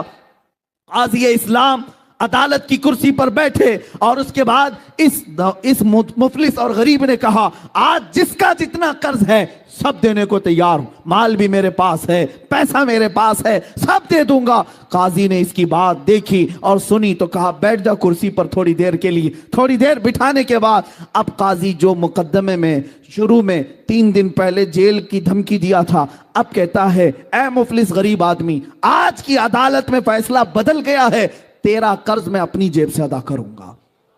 काजी इस्लाम अदालत की कुर्सी पर बैठे और उसके बाद इस मुफलिस और गरीब ने कहा आज जिसका जितना कर्ज है सब देने को तैयार हूं, माल भी मेरे पास है, पैसा मेरे पास है, सब दे दूंगा। काजी ने इसकी बात देखी और सुनी तो कहा बैठ जा कुर्सी पर थोड़ी देर के लिए। थोड़ी देर बिठाने के बाद अब काजी जो मुकदमे में शुरू में 3 दिन पहले जेल की धमकी दिया था, अब कहता है ऐ मुफलिस गरीब आदमी, आज की अदालत में फैसला बदल गया है, तेरा कर्ज मैं अपनी जेब से अदा करूंगा,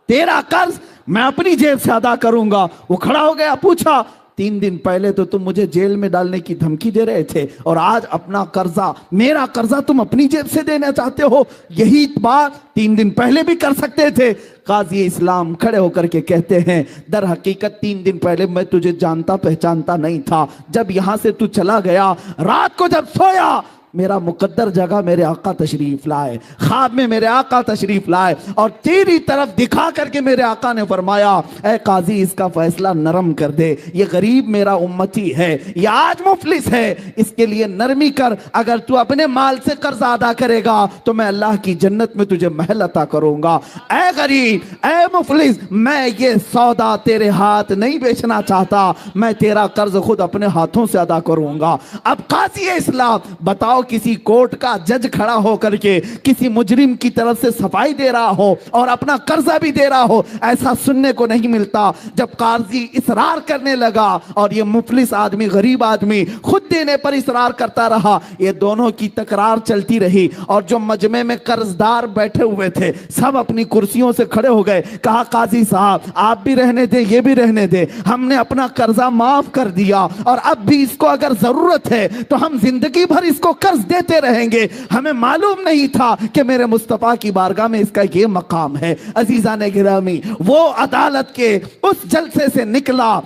तेरा कर्ज मैं अपनी जेब से अदा करूंगा। वो खड़ा हो गया, पूछा 3 दिन पहले तो तुम मुझे जेल में डालने की धमकी दे रहे थे और आज अपना कर्जा, मेरा कर्जा तुम अपनी जेब से देना चाहते हो? यही बात 3 दिन पहले भी कर सकते थे। काजी इस्लाम खड़े होकर के कहते हैं दर हकीकत 3 दिन पहले मैं तुझे जानता पहचानता नहीं था। जब यहां से तू चला गया, रात को जब सोया, मेरा मुकद्दर जगह मेरे आका तशरीफ लाए, ख्वाब में मेरे आका तशरीफ लाए और तेरी तरफ दिखा करके मेरे आका ने फरमाया ऐ काजी इसका फैसला नरम कर दे, ये गरीब मेरा उम्मती है, ये आज मुफलिस है, इसके लिए नरमी कर। अगर तू अपने माल से कर्ज अदा करेगा तो मैं अल्लाह की जन्नत में तुझे महल अता करूंगा। ऐ गरीब, ऐ मुफलिस, मैं ये सौदा तेरे हाथ नहीं बेचना चाहता, मैं तेरा कर्ज खुद अपने हाथों से अदा करूंगा। अब काजी इस्लाम बताओ, किसी कोर्ट का जज खड़ा हो करके किसी मुजरिम की तरफ से सफाई दे रहा हो और अपना कर्जा भी दे रहा हो, ऐसा सुनने को नहीं मिलता। जब काजी इसरार करने लगा और ये मुफलिस आदमी, गरीब आदमी खुद देने पर इसरार करता रहा, ये दोनों की तकरार चलती रही और जो मजमे में कर्जदार बैठे हुए थे सब अपनी कुर्सियों से खड़े हो गए। कहा काजी साहब आप भी रहने दे, ये भी रहने दे, हमने अपना कर्जा माफ कर दिया और अब भी इसको अगर जरूरत है तो हम जिंदगी भर इसको कर्ज देते रहेंगे। हमें मालूम नहीं था कि मेरे मुस्तफा की बारगाह में इसका ये मकाम है। अजीजा ने गिरामी, वो अदालत के उस जलसे से निकला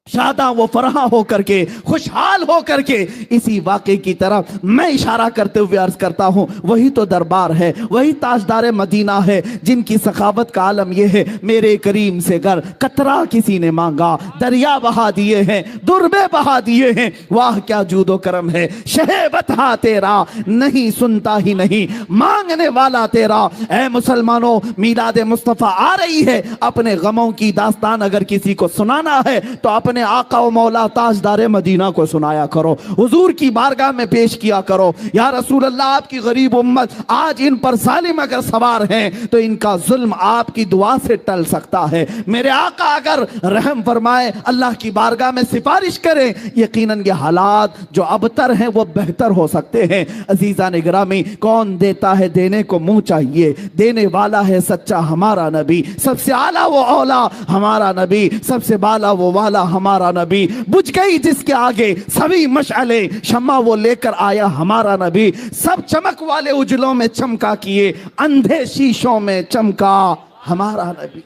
शादा वो फरहा होकर के, खुशहाल होकर के। इसी वाक़े की तरफ मैं इशारा करते हुए अर्ज करता हूं, वही तो दरबार है, वही ताजदार मदीना है जिनकी सखावत का आलम यह है मेरे करीम से गर कतरा किसी ने मांगा, दरिया बहा दिए हैं, दुर्बे बहा दिए हैं, वाह क्या जूदो करम है, शहे बता तेरा नहीं सुनता ही नहीं मांगने वाला तेरा। ऐ मुसलमानों, मीलाद मुस्तफ़ा आ रही है, अपने गमों की दास्तान अगर किसी को सुनाना है तो अपने आका व मौला ताजदार मदीना को सुनाया करो, हुजूर की बारगाह में पेश किया करो। या रसूल अल्लाह, आपकी गरीब उम्मत आज इन पर जालिम अगर सवार हैं तो इनका जुल्म आपकी दुआ से टल सकता है। मेरे आका अगर रहम फरमाए, अल्लाह की बारगाह में सिफारिश करें, यकीनन ये हालात जो अबतर हैं वो बेहतर हो सकते हैं। अजीजा ने गिरामी, कौन देता है देने को मुंह चाहिए, देने वाला है सच्चा हमारा नबी, सबसे आला वो औला हमारा नबी, सबसे बाला वो वाला हमारा नबी। बुझ गई जिसके आगे सभी मशअले, शम्मा वो लेकर आया हमारा नबी, सब चमक वाले उजलों में चमका किए, अंधे शीशों में चमका हमारा नबी।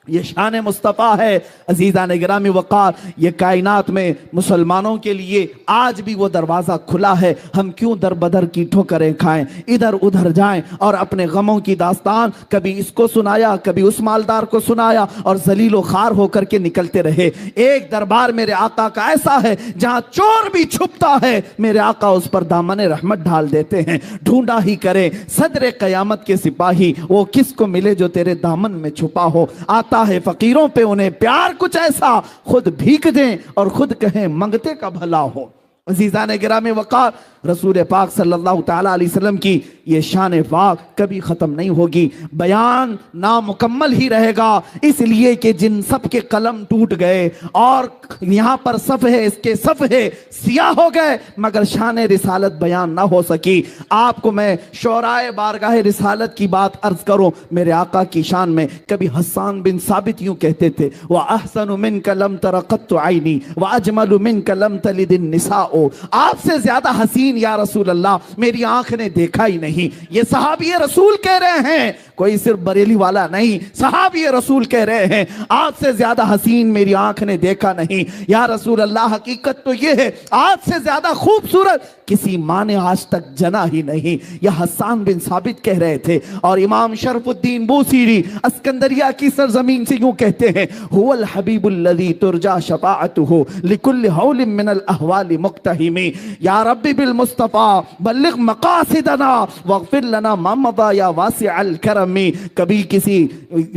ये शान मुस्तफ़ा है। अजीज़ान गिरामी वक़ार, ये कायनात में मुसलमानों के लिए आज भी वो दरवाज़ा खुला है। हम क्यों दर बदर की ठोकरें खाएं, इधर उधर जाएं और अपने गमों की दास्तान कभी इसको सुनाया, कभी उस मालदार को सुनाया और जलीलो खार होकर के निकलते रहे। एक दरबार मेरे आका का ऐसा है जहां चोर भी छुपता है, मेरे आका उस पर दामने रहमत डाल देते हैं। ढूंढा ही करें सदरे क़यामत के सिपाही, वो किसको मिले जो तेरे दामन में छुपा हो। है फकीरों पे उन्हें प्यार कुछ ऐसा, खुद भीख दें और खुद कहें मंगते का भला हो। अज़ीज़ान गिरामी वक़ार, रसूल पाक सल्लल्लाहु ताला अलैहि वसल्लम की ये शान पाक कभी ख़त्म नहीं होगी। बयान नामुकम्मल ही रहेगा, इसलिए कि जिन सब के कलम टूट गए और यहाँ पर सफ़हे इसके सफ़हे सियाह हो गए, मगर शान रिसालत बयान ना हो सकी। आपको मैं शोराए बारगाह रिसालत की बात अर्ज करूं, मेरे आका की शान में कभी हस्सान बिन साबित यूं कहते थे, व अहसनु मिनका लम तरा क़त्तु ऐनी व अजमलु मिनका लम तलिदिन निसाओ। आपसे ज्यादा हसीन या रसूल अल्लाह मेरी आंख ने देखा ही नहीं। ये सहाबी रसूल कह रहे हैं, कोई सिर्फ बरेली वाला नहीं, सहाबी रसूल कह रहे हैं, आपसे ज्यादा हसीन मेरी आंख ने देखा नहीं या रसूल अल्लाह। हकीकत तो ये है, आपसे ज्यादा खूबसूरत किसी माँ ने आज तक जना ही नहीं। यह हस्सान बिन साबित कह रहे थे। और इमाम शरफुद्दीन बूसीरी अस्कंदरिया की सरजमीन से यूं कहते हैं, हुवल हबीबुल्लज़ी तुरजा शफाअतुहु लिकुल्लि हौलिन मिनल अहवालि मुक्तहिमी। या रब्बी बिल मुस्तफ़ा बल्लिग मकासिदना वग़फिर लना मा मदा या वासिअल करमी। कभी किसी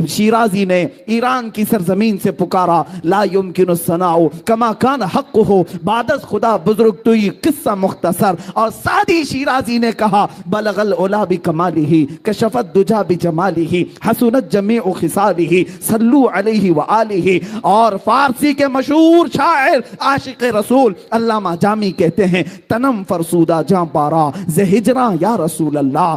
शिराजी ने ईरान की सरजमीन से पुकारा, ला युमकिनु सनाउ कमा कान हक़्क़ुहु बादस खुदा बुजुर्ग तुई किस्सा मुख्तसर। और सादी शिराजी ने कहा, बलगल उला बि कमालिही कशफत दुजा बि जमालिही हसनत जमीउ खिसालिही सल्लू अलैहि व आलिही। और फारसी के मशहूर शायर आशिक रसूल अल्लामा जामी कहते हैं, तनम फरसूदा जा पारा जे हिजरा या रसूल अल्लाह,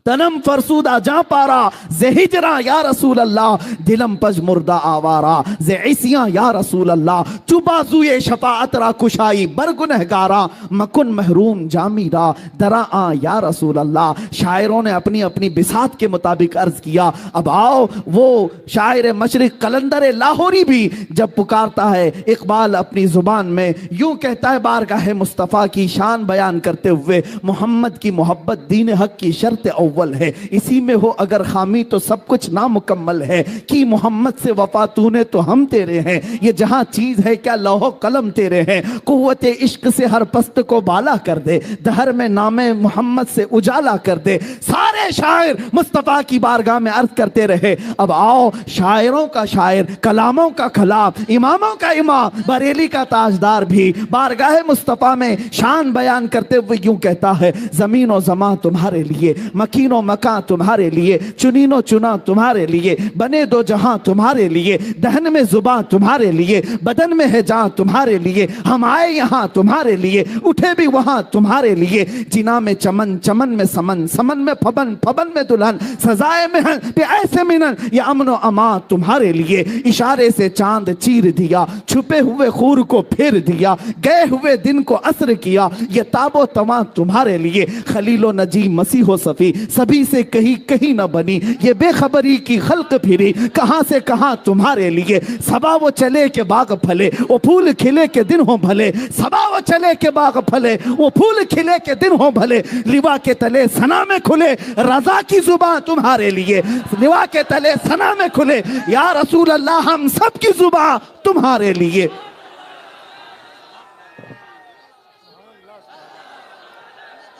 तनम फरसूदा जा पारा जे हिजरा या रसूल अल्लाह, दिलम पज मुर्दा आवारा जे इसियां या रसूल अल्लाह। चुबाजुए शफाअत रा कुशाई बरगुनहगारा मकुन महरूम जामीरा दरा आ या रसूल अल्लाह। शायरों ने अपनी अपनी बिसात के मुताबिक अर्ज किया। अब आओ, वो शायर मशरिक कलंदर लाहौरी भी जब पुकारता है इकबाल अपनी जुबान में, यूं कहता है बारगाह मुस्तफ़ा की शान बयान करते हुए, मोहम्मद की मोहब्बत दीन हक की शर्त है, इसी में हो अगर खामी तो सब कुछ नामुकम्मल है। कि मोहम्मद से वफा तूने तो हम तेरे हैं, ये जहां चीज है क्या लौहो कलम तेरे हैं। कुव्वते इश्क से हर पस्त को बाला कर दे, दहर में नामे मोहम्मद से उजाला कर दे। सारे शायर मुस्तफ़ा की बारगाह में अर्ज करते रहे। अब आओ, शायरों का शायर, कलामों का कलाम, इमामों का इमाम, बरेली का ताजदार भी बारगाह मुस्तफ़ा में शान बयान करते हुए यूं कहता है, जमीन और जमा तुम्हारे लिए, मकीनो मकान तुम्हारे लिए, चुनीनो चुना तुम्हारे लिए, बने दो जहां तुम्हारे लिए, दहन में जुबान तुम्हारे लिए, बदन में है जान तुम्हारे लिए, हम आए यहां तुम्हारे लिए, उठे भी वहां तुम्हारे लिए। जिना में चमन, चमन में समन, समन में फबन, फबन में दुल्हन, सजाए में ऐसे मिलन, ये अमन और अमान तुम्हारे लिए। इशारे से चांद चीर दिया, छुपे हुए खूर को फेर दिया, गए हुए दिन को असर किया, ये ताबो तमा तुम्हारे लिए। खलीलो नजी मसीहो सफी सभी से कहीं कहीं न बनी, ये बेखबरी की खल्क फिरी, कहां से कहां तुम्हारे लिए। सबा वो चले के बाग फले, वो फूल खिले के दिन हो भले, सबा वो चले के बाग फले, वो फूल खिले के दिन हो भले। लिवा के तले सना में खुले, रजा की जुबान तुम्हारे लिए, लिवा के तले सना में खुले, या रसूल अल्लाह हम सब की जुबान तुम्हारे लिए।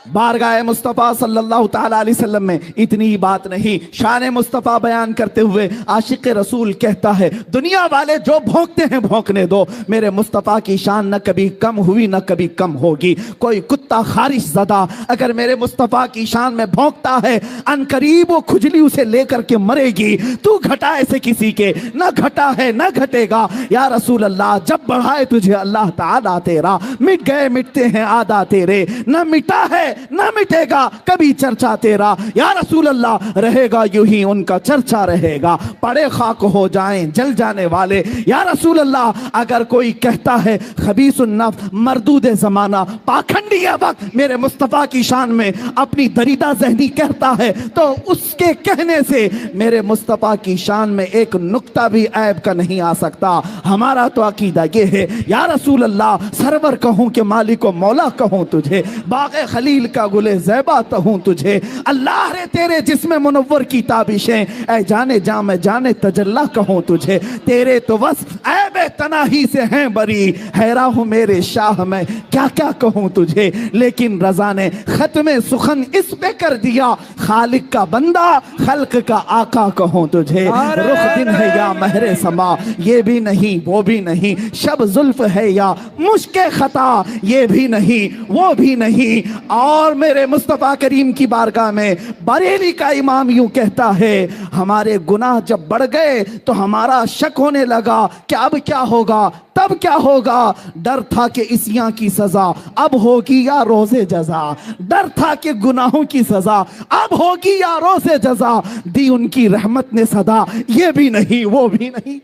बारगाह मुस्तफ़ा सल्लल्लाहु ताला अलैहि वसल्लम में इतनी ही बात नहीं, शान मुस्तफ़ा बयान करते हुए आशिक रसूल कहता है, दुनिया वाले जो भौंकते हैं भौंकने दो, मेरे मुस्तफ़ा की शान न कभी कम हुई न कभी कम होगी। कोई कुत्ता खारिश ज़दा अगर मेरे मुस्तफ़ा की शान में भौंकता है, अनकरीब वो खुजली उसे लेकर के मरेगी। तू घटा ऐसे किसी के न घटा है न घटेगा या रसूल अल्लाह। जब बढ़ाए तुझे अल्लाह ताला तेरा, मिट गए मिटते हैं आदा तेरे, न मिटा है ना मिटेगा कभी चर्चा तेरा या रसूल अल्लाह, रहेगा यूं ही उनका चर्चा रहेगा, पड़े खाक हो जाएं जल जाने वाले या रसूल अल्लाह। अगर कोई कहता है खबीसुन नफ्स मरदूद ज़माना, पाखंडी वक्त मेरे मुस्तफ़ा की शान में अपनी दरीदा ज़हनी कहता है, तो उसके कहने से मेरे मुस्तफ़ा की शान में एक नुक्ता भी ऐब का नहीं आ सकता। हमारा तो अकीदा ये है या रसूल अल्लाह, सरवर कहूँ कि मालिक व मौला कहूँ तुझे, बाग़े खलील का गुले ज़ैबा कहूँ तुझे, अल्लाह रे तेरे जिस्म मुनव्वर की ताबिशें, ऐ जाने जा मैं जाने तजल्ला कहूँ तुझे, तेरे तो बस ऐबे तनाही से हैं बरी, हैरा हूँ मेरे शाह मैं क्या क्या कहूँ तुझे। लेकिन रज़ा ने ख़त्म सुखन इस पे कर दिया, खालिक का बंदा खल्क का आका कहूँ तुझे। रुख दिन है या महरे समा, ये भी नहीं वो भी नहीं, शब जुल्फ है या मुश्के खता, ये भी नहीं वो भी नहीं। और मेरे मुस्तफ़ा करीम की बारगाह में बरेली का इमाम यूं कहता है, हमारे गुनाह जब बढ़ गए तो हमारा शक होने लगा कि अब क्या होगा, तब क्या होगा। डर था कि इसियां की सजा अब होगी या रोज़े जजा, डर था कि गुनाहों की सजा अब होगी या रोज़े जजा, दी उनकी रहमत ने सदा, ये भी नहीं वो भी नहीं।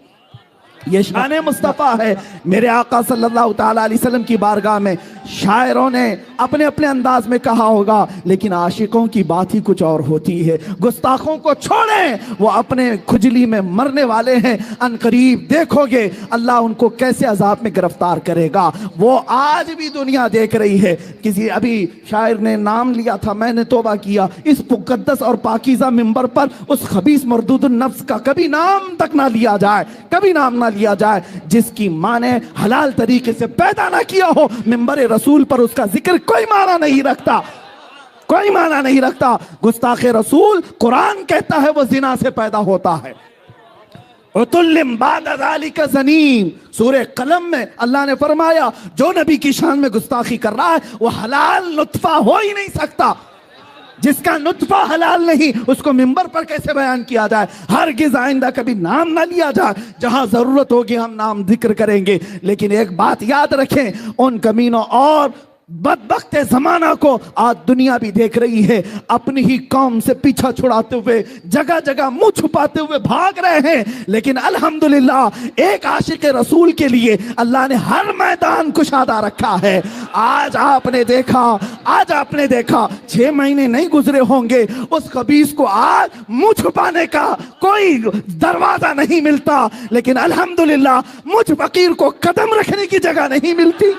ये शान मुस्तफ़ा है मेरे आका सल्लल्लाहु ताला अलैहि वसल्लम की बारगाह में। शायरों ने अपने अपने अंदाज में कहा होगा, लेकिन आशिकों की बात ही कुछ और होती है। गुस्ताखों को छोड़ें, वो अपने खुजली में मरने वाले हैं, अनकरीब देखोगे अल्लाह उनको कैसे अजाब में गिरफ्तार करेगा। वो आज भी दुनिया देख रही है। किसी अभी शायर ने नाम लिया था, मैंने तौबा किया इस मुकद्दस और पाकीज़ा मिंबर पर उस खबीस मरदूद नफ्स का कभी नाम तक ना लिया जाए, कभी नाम ना लिया जाए, जिसकी माँ ने हलाल तरीके से पैदा ना किया हो। मिंबर रसूल पर उसका जिक्र कोई माना नहीं रखता, कोई माना नहीं रखता। गुस्ताखे रसूल कुरान कहता है वो जिना से पैदा होता है। उतुल्लिम बाद ज़ालिका ज़नीम, सूरे कलम में अल्लाह ने फरमाया जो नबी की शान में गुस्ताखी कर रहा है वो हलाल नुत्फा हो ही नहीं सकता। जिसका नुत्फा हलाल नहीं उसको मिंबर पर कैसे बयान किया जाए। हरगिज़ आइंदा कभी नाम ना लिया जाए, जहां जरूरत होगी हम नाम जिक्र करेंगे। लेकिन एक बात याद रखें, उन कमीनों और बदबख्त ज़माना को आज दुनिया भी देख रही है, अपनी ही कौम से पीछा छुड़ाते हुए जगह जगह मुंह छुपाते हुए भाग रहे हैं। लेकिन अल्हम्दुलिल्लाह एक आशिक रसूल के लिए अल्लाह ने हर मैदान कुशादा रखा है। आज आपने देखा 6 महीने नहीं गुजरे होंगे उस खबीस को आज मुंह छुपाने का कोई दरवाजा नहीं मिलता, लेकिन अल्हम्दुलिल्लाह मुझ फकीर को कदम रखने की जगह नहीं मिलती।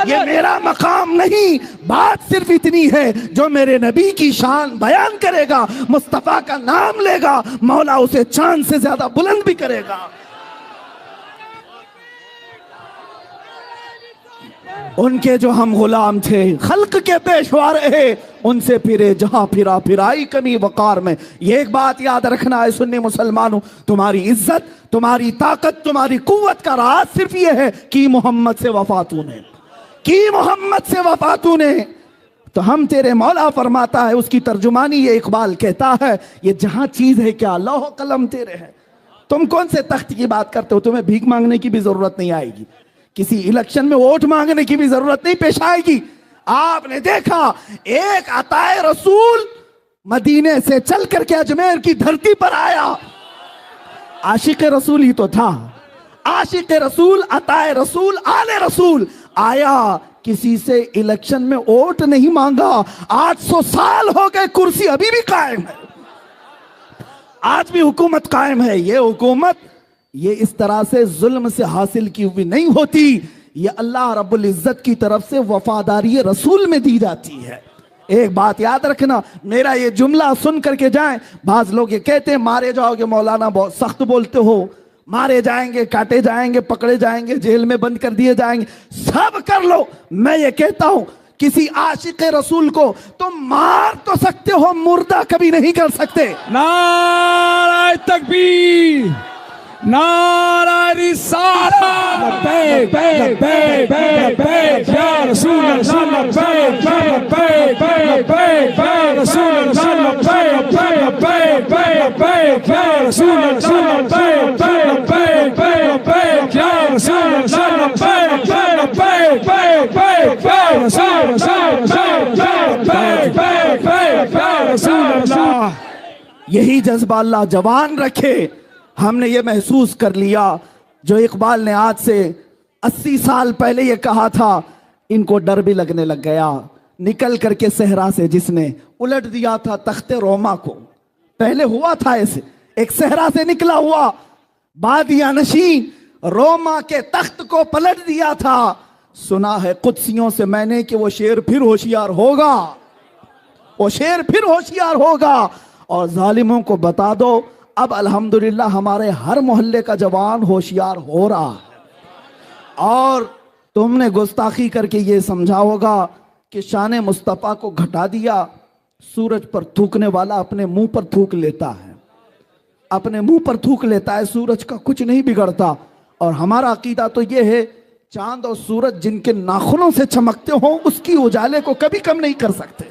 ये मेरा मकाम नहीं, बात सिर्फ इतनी है जो मेरे नबी की शान बयान करेगा, मुस्तफ़ा का नाम लेगा, मौला उसे चांद से ज्यादा बुलंद भी करेगा। उनके जो हम गुलाम थे खल्क के पेशवा रहे, उनसे फिरे जहां फिरा फिराई कमी वकार में। ये एक बात याद रखना है सुन्नी मुसलमानों, तुम्हारी इज्जत, तुम्हारी ताकत, तुम्हारी कुव्वत का राज सिर्फ ये है कि मोहम्मद से वफा तूने, कि मोहम्मद से वफा तूने। तो हम तेरे मौला फरमाता है, उसकी तर्जुमानी ये इकबाल कहता है, ये जहां चीज है क्या लौह कलम तेरे है। तुम कौन से तख्त की बात करते हो, तुम्हें भीख मांगने की भी जरूरत नहीं आएगी, किसी इलेक्शन में वोट मांगने की भी जरूरत नहीं पेश आएगी। आपने देखा एक अताए रसूल मदीने से चल करके अजमेर की धरती पर आया, आशिक रसूल ही तो था, आशिक रसूल, अताए रसूल, आले रसूल आया, किसी से इलेक्शन में वोट नहीं मांगा। 800 साल हो गए, कुर्सी अभी भी कायम है, आज भी हुकूमत कायम है। ये हुकूमत ये इस तरह से जुल्म से हासिल की हुई नहीं होती, ये अल्लाह रब्बुल इज्जत की तरफ से वफादारी रसूल में दी जाती है। एक बात याद रखना, मेरा ये जुमला सुन करके जाएं। बाज लोग ये कहते हैं मारे जाओगे मौलाना, बहुत सख्त बोलते हो, मारे जाएंगे, काटे जाएंगे, पकड़े जाएंगे, जेल में बंद कर दिए जाएंगे, सब कर लो। मैं ये कहता हूं किसी आशिक रसूल को तुम मार तो सकते हो, मुर्दा कभी नहीं कर सकते। नारे तकबीर, नारा रिसालत, लब्बैक लब्बैक लब्बैक या रसूल अल्लाह, लब्बैक लब्बैक लब्बैक या रसूल अल्लाह, लब्बैक लब्बैक लब्बैक या रसूल अल्लाह, लब्बैक लब्बैक लब्बैक या रसूल अल्लाह। यही जज्बा अल्लाह जवान रखे। हमने ये महसूस कर लिया जो इकबाल ने आज से 80 साल पहले ये कहा था, इनको डर भी लगने लग गया। निकल करके सहरा से जिसने उलट दिया था तख्ते रोमा को, पहले हुआ था ऐसे, एक सहरा से निकला हुआ बादिया नशीन रोमा के तख्त को पलट दिया था। सुना है कुदसियों से मैंने कि वो शेर फिर होशियार होगा, वो शेर फिर होशियार होगा। और जालिमों को बता दो अब अल्हम्दुलिल्लाह हमारे हर मोहल्ले का जवान होशियार हो रहा है। और तुमने गुस्ताखी करके ये समझा होगा कि शान मुस्तफ़ा को घटा दिया। सूरज पर थूकने वाला अपने मुंह पर थूक लेता है, अपने मुंह पर थूक लेता है, सूरज का कुछ नहीं बिगड़ता। और हमारा अकीदा तो ये है, चांद और सूरज जिनके नाखूनों से चमकते हो उसकी उजाले को कभी कम नहीं कर सकते,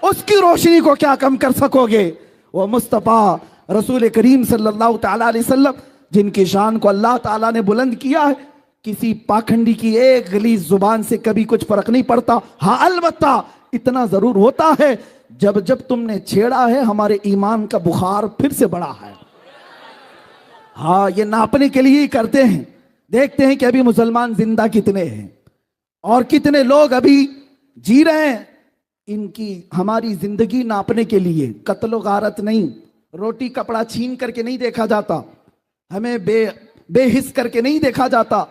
उसकी रोशनी को क्या कम कर सकोगे। वो मुस्तफ़ा रसूल करीम सल्लल्लाहु ताला अलैहि वसल्लम जिनकी शान को अल्लाह ताला ने बुलंद किया है, किसी पाखंडी की एक गलीज जुबान से कभी कुछ फर्क नहीं पड़ता। हाँ अलबत्ता इतना जरूर होता है, जब जब तुमने छेड़ा है हमारे ईमान का बुखार फिर से बढ़ा है। हाँ ये नापने के लिए ही करते हैं। देखते हैं कि अभी मुसलमान जिंदा कितने हैं और कितने लोग अभी जी रहे हैं। इनकी हमारी जिंदगी नापने के लिए कत्लो गारत नहीं, रोटी कपड़ा छीन करके नहीं देखा जाता, हमें बेहिस करके नहीं देखा जाता,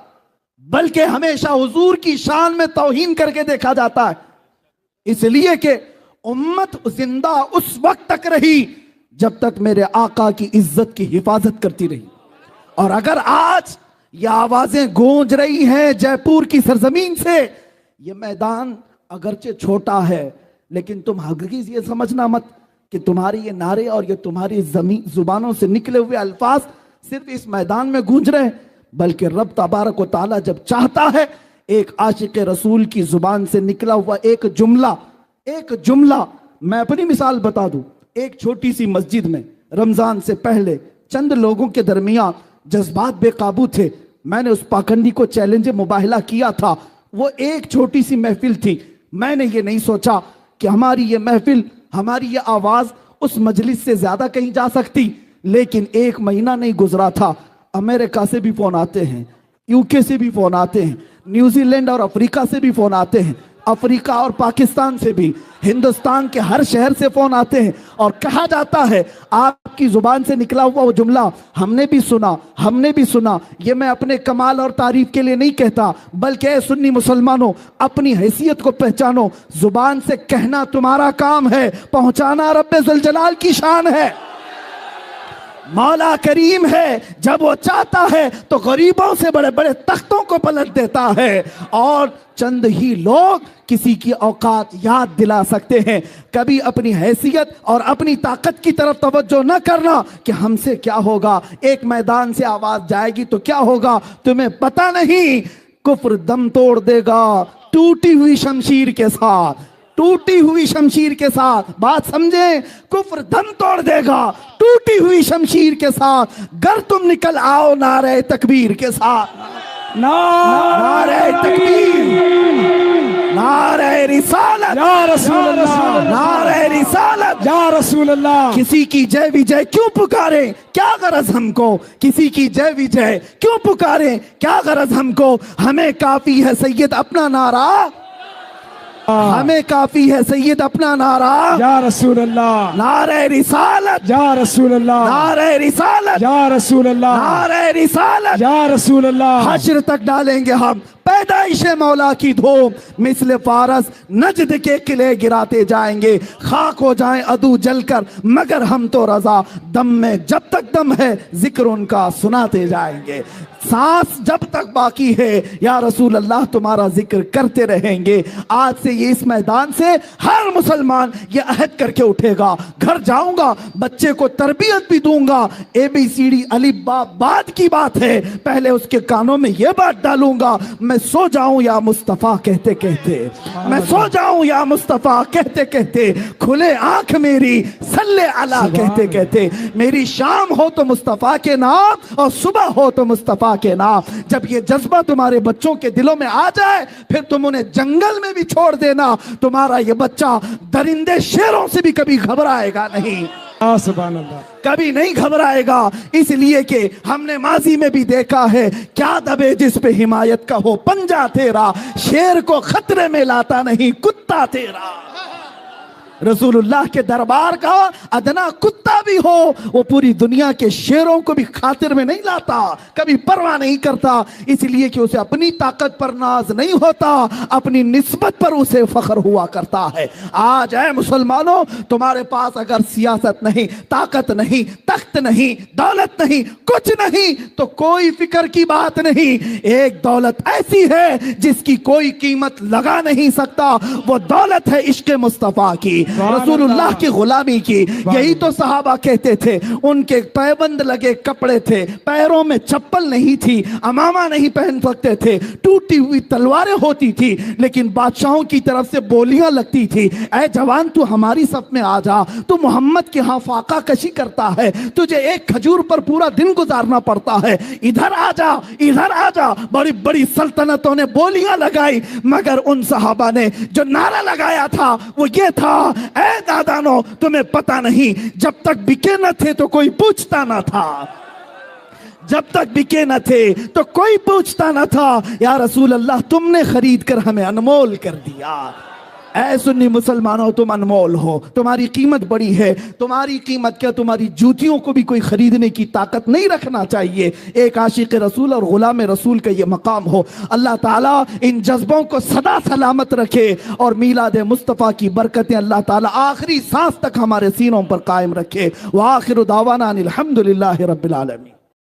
बल्कि हमेशा हुजूर की शान में तौहीन करके देखा जाता है। इसलिए कि उम्मत जिंदा उस वक्त तक रही जब तक मेरे आका की इज्जत की हिफाजत करती रही। और अगर आज ये आवाजें गूंज रही हैं जयपुर की सरजमीन से, ये मैदान अगरचे छोटा है लेकिन तुम हरगिज़ ये समझना मत कि तुम्हारी ये नारे और ये तुम्हारी जुबानों से निकले हुए अल्फाज सिर्फ इस मैदान में गूंज रहे हैं, बल्कि रब तबारक व तआला जब चाहता है एक आशिक रसूल की जुबान से निकला हुआ एक जुमला मैं अपनी मिसाल बता दूं। एक छोटी सी मस्जिद में रमजान से पहले चंद लोगों के दरमियान जज्बात बेकाबू थे। मैंने उस पाखंडी को चैलेंज मुबाहला किया था। वो एक छोटी सी महफिल थी। मैंने ये नहीं सोचा कि हमारी ये महफिल, हमारी ये आवाज उस मजलिस से ज्यादा कहीं जा सकती। लेकिन एक महीना नहीं गुजरा था, अमेरिका से भी फोन आते हैं, यूके से भी फोन आते हैं, न्यूजीलैंड और अफ्रीका से भी फोन आते हैं, अफ्रीका और पाकिस्तान से भी, हिंदुस्तान के हर शहर से फोन आते हैं। और कहा जाता है आपकी जुबान से निकला हुआ वो जुमला हमने भी सुना। ये मैं अपने कमाल और तारीफ के लिए नहीं कहता, बल्कि ऐ सुन्नी मुसलमानों अपनी हैसियत को पहचानो। जुबान से कहना तुम्हारा काम है, पहुंचाना रब्बे जुल जलाल की शान है। मौला करीम है, जब वो चाहता है तो गरीबों से बड़े बड़े तख्तों को पलट देता है। और चंद ही लोग किसी की औकात याद दिला सकते हैं। कभी अपनी हैसियत और अपनी ताकत की तरफ तवज्जो न करना कि हमसे क्या होगा, एक मैदान से आवाज जाएगी तो क्या होगा, तुम्हें पता नहीं। कुफ्र दम तोड़ देगा टूटी हुई शमशीर के साथ, टूटी हुई शमशीर के साथ। बात समझे, कुफ्र दम तोड़ देगा टूटी हुई शमशीर के साथ। गर तुम निकल आओ नारे तकबीर के साथ। नारे तकबीर, नारे रिसालत या रसूल अल्लाह, नारे रिसालत या रसूल अल्लाह। किसी की जय विजय क्यों पुकारे, क्या गरज हमको, किसी की जय विजय क्यों पुकारे, क्या गरज हमको। हमें काफी है सैयद अपना नारा, हमें काफी है सैयद अपना नारा। या रसूल अल्लाह, नारे रिसालत, या रसूल अल्लाह, नारे रिसालत, या रसूल अल्लाह, नारे रिसालत। या रसूल अल्लाह। हश्र तक डालेंगे हम पैदाइश मौला की धूम, मिस्ल फारस नजद के किले गिराते जाएंगे। खाक हो जाएं अदू जलकर मगर हम तो रजा, दम में जब तक दम है जिक्र उनका सुनाते जाएंगे। सांस जब तक बाकी है या रसूल अल्लाह तुम्हारा जिक्र करते रहेंगे। आज से ये इस मैदान से हर मुसलमान ये अहद करके उठेगा, घर जाऊंगा बच्चे को तरबियत भी दूंगा। ABCD अलिफ बा बाद की बात है, पहले उसके कानों में ये बात डालूंगा, मैं सो जाऊं या मुस्तफा कहते कहते, मैं सो जाऊं या मुस्तफा कहते कहते, खुले आंख मेरी सल्ले अला कहते कहते। मेरी शाम हो तो मुस्तफा के नाम और सुबह हो तो मुस्तफा के नाम। जब ये जज्बा तुम्हारे बच्चों के दिलों में आ जाए फिर तुम उन्हें जंगल में भी छोड़ देना, तुम्हारा ये बच्चा दरिंदे शेरों से भी कभी घबराएगा नहीं। सुभान अल्लाह। कभी नहीं घबराएगा, इसलिए कि हमने माजी में भी देखा है, क्या दबे जिस पे हिमायत का हो पंजा तेरा, शेर को खतरे में लाता नहीं कुत्ता तेरा। रसूलुल्लाह के दरबार का अदना कुत्ता भी हो वो पूरी दुनिया के शेरों को भी खातिर में नहीं लाता, कभी परवाह नहीं करता, इसलिए कि उसे अपनी ताकत पर नाज नहीं होता, अपनी निस्बत पर उसे फख्र हुआ करता है। आज है मुसलमानों, तुम्हारे पास अगर सियासत नहीं, ताकत नहीं, तख्त नहीं, दौलत नहीं, कुछ नहीं, तो कोई फिक्र की बात नहीं। एक दौलत ऐसी है जिसकी कोई कीमत लगा नहीं सकता, वो दौलत है इश्क मुस्तफा की, रसूलुल्लाह की गुलामी की। यही तो सहाबा कहते थे, उनके पैबंद लगे कपड़े थे, पैरों में चप्पल नहीं थी, अमामा नहीं पहन सकते थे, टूटी हुई तलवारें होती थी, लेकिन बादशाहों की तरफ से बोलियां लगती थी, ऐ जवान तू हमारी सफ में आ जा, तू मोहम्मद के यहाँ फाका कशी करता है, तुझे एक खजूर पर पूरा दिन गुजारना पड़ता है, इधर आ जा, इधर आ जा। बड़ी बड़ी सल्तनतों ने बोलियां लगाई, मगर उन सहाबा ने जो नारा लगाया था वो ये था, ऐ दादानो तुम्हें पता नहीं, जब तक बिके न थे तो कोई पूछता न था, जब तक बिके न थे तो कोई पूछता न था, या रसूल अल्लाह तुमने खरीद कर हमें अनमोल कर दिया। ऐ सुन्नी मुसलमानों, तुम अनमोल हो, तुम्हारी कीमत बड़ी है, तुम्हारी कीमत क्या तुम्हारी जूतियों को भी कोई खरीदने की ताकत नहीं रखना चाहिए। एक आशिक रसूल और गुलाम रसूल का ये मकाम हो। अल्लाह ताला इन जज्बों को सदा सलामत रखे और मीलाद मुस्तफ़ा की बरकतें अल्लाह ताला आखिरी सांस तक हमारे सीनों पर कायम रखे। व आखिर दावाना अनिल हम्दुलिल्लाहि रब्बिल आलमीन।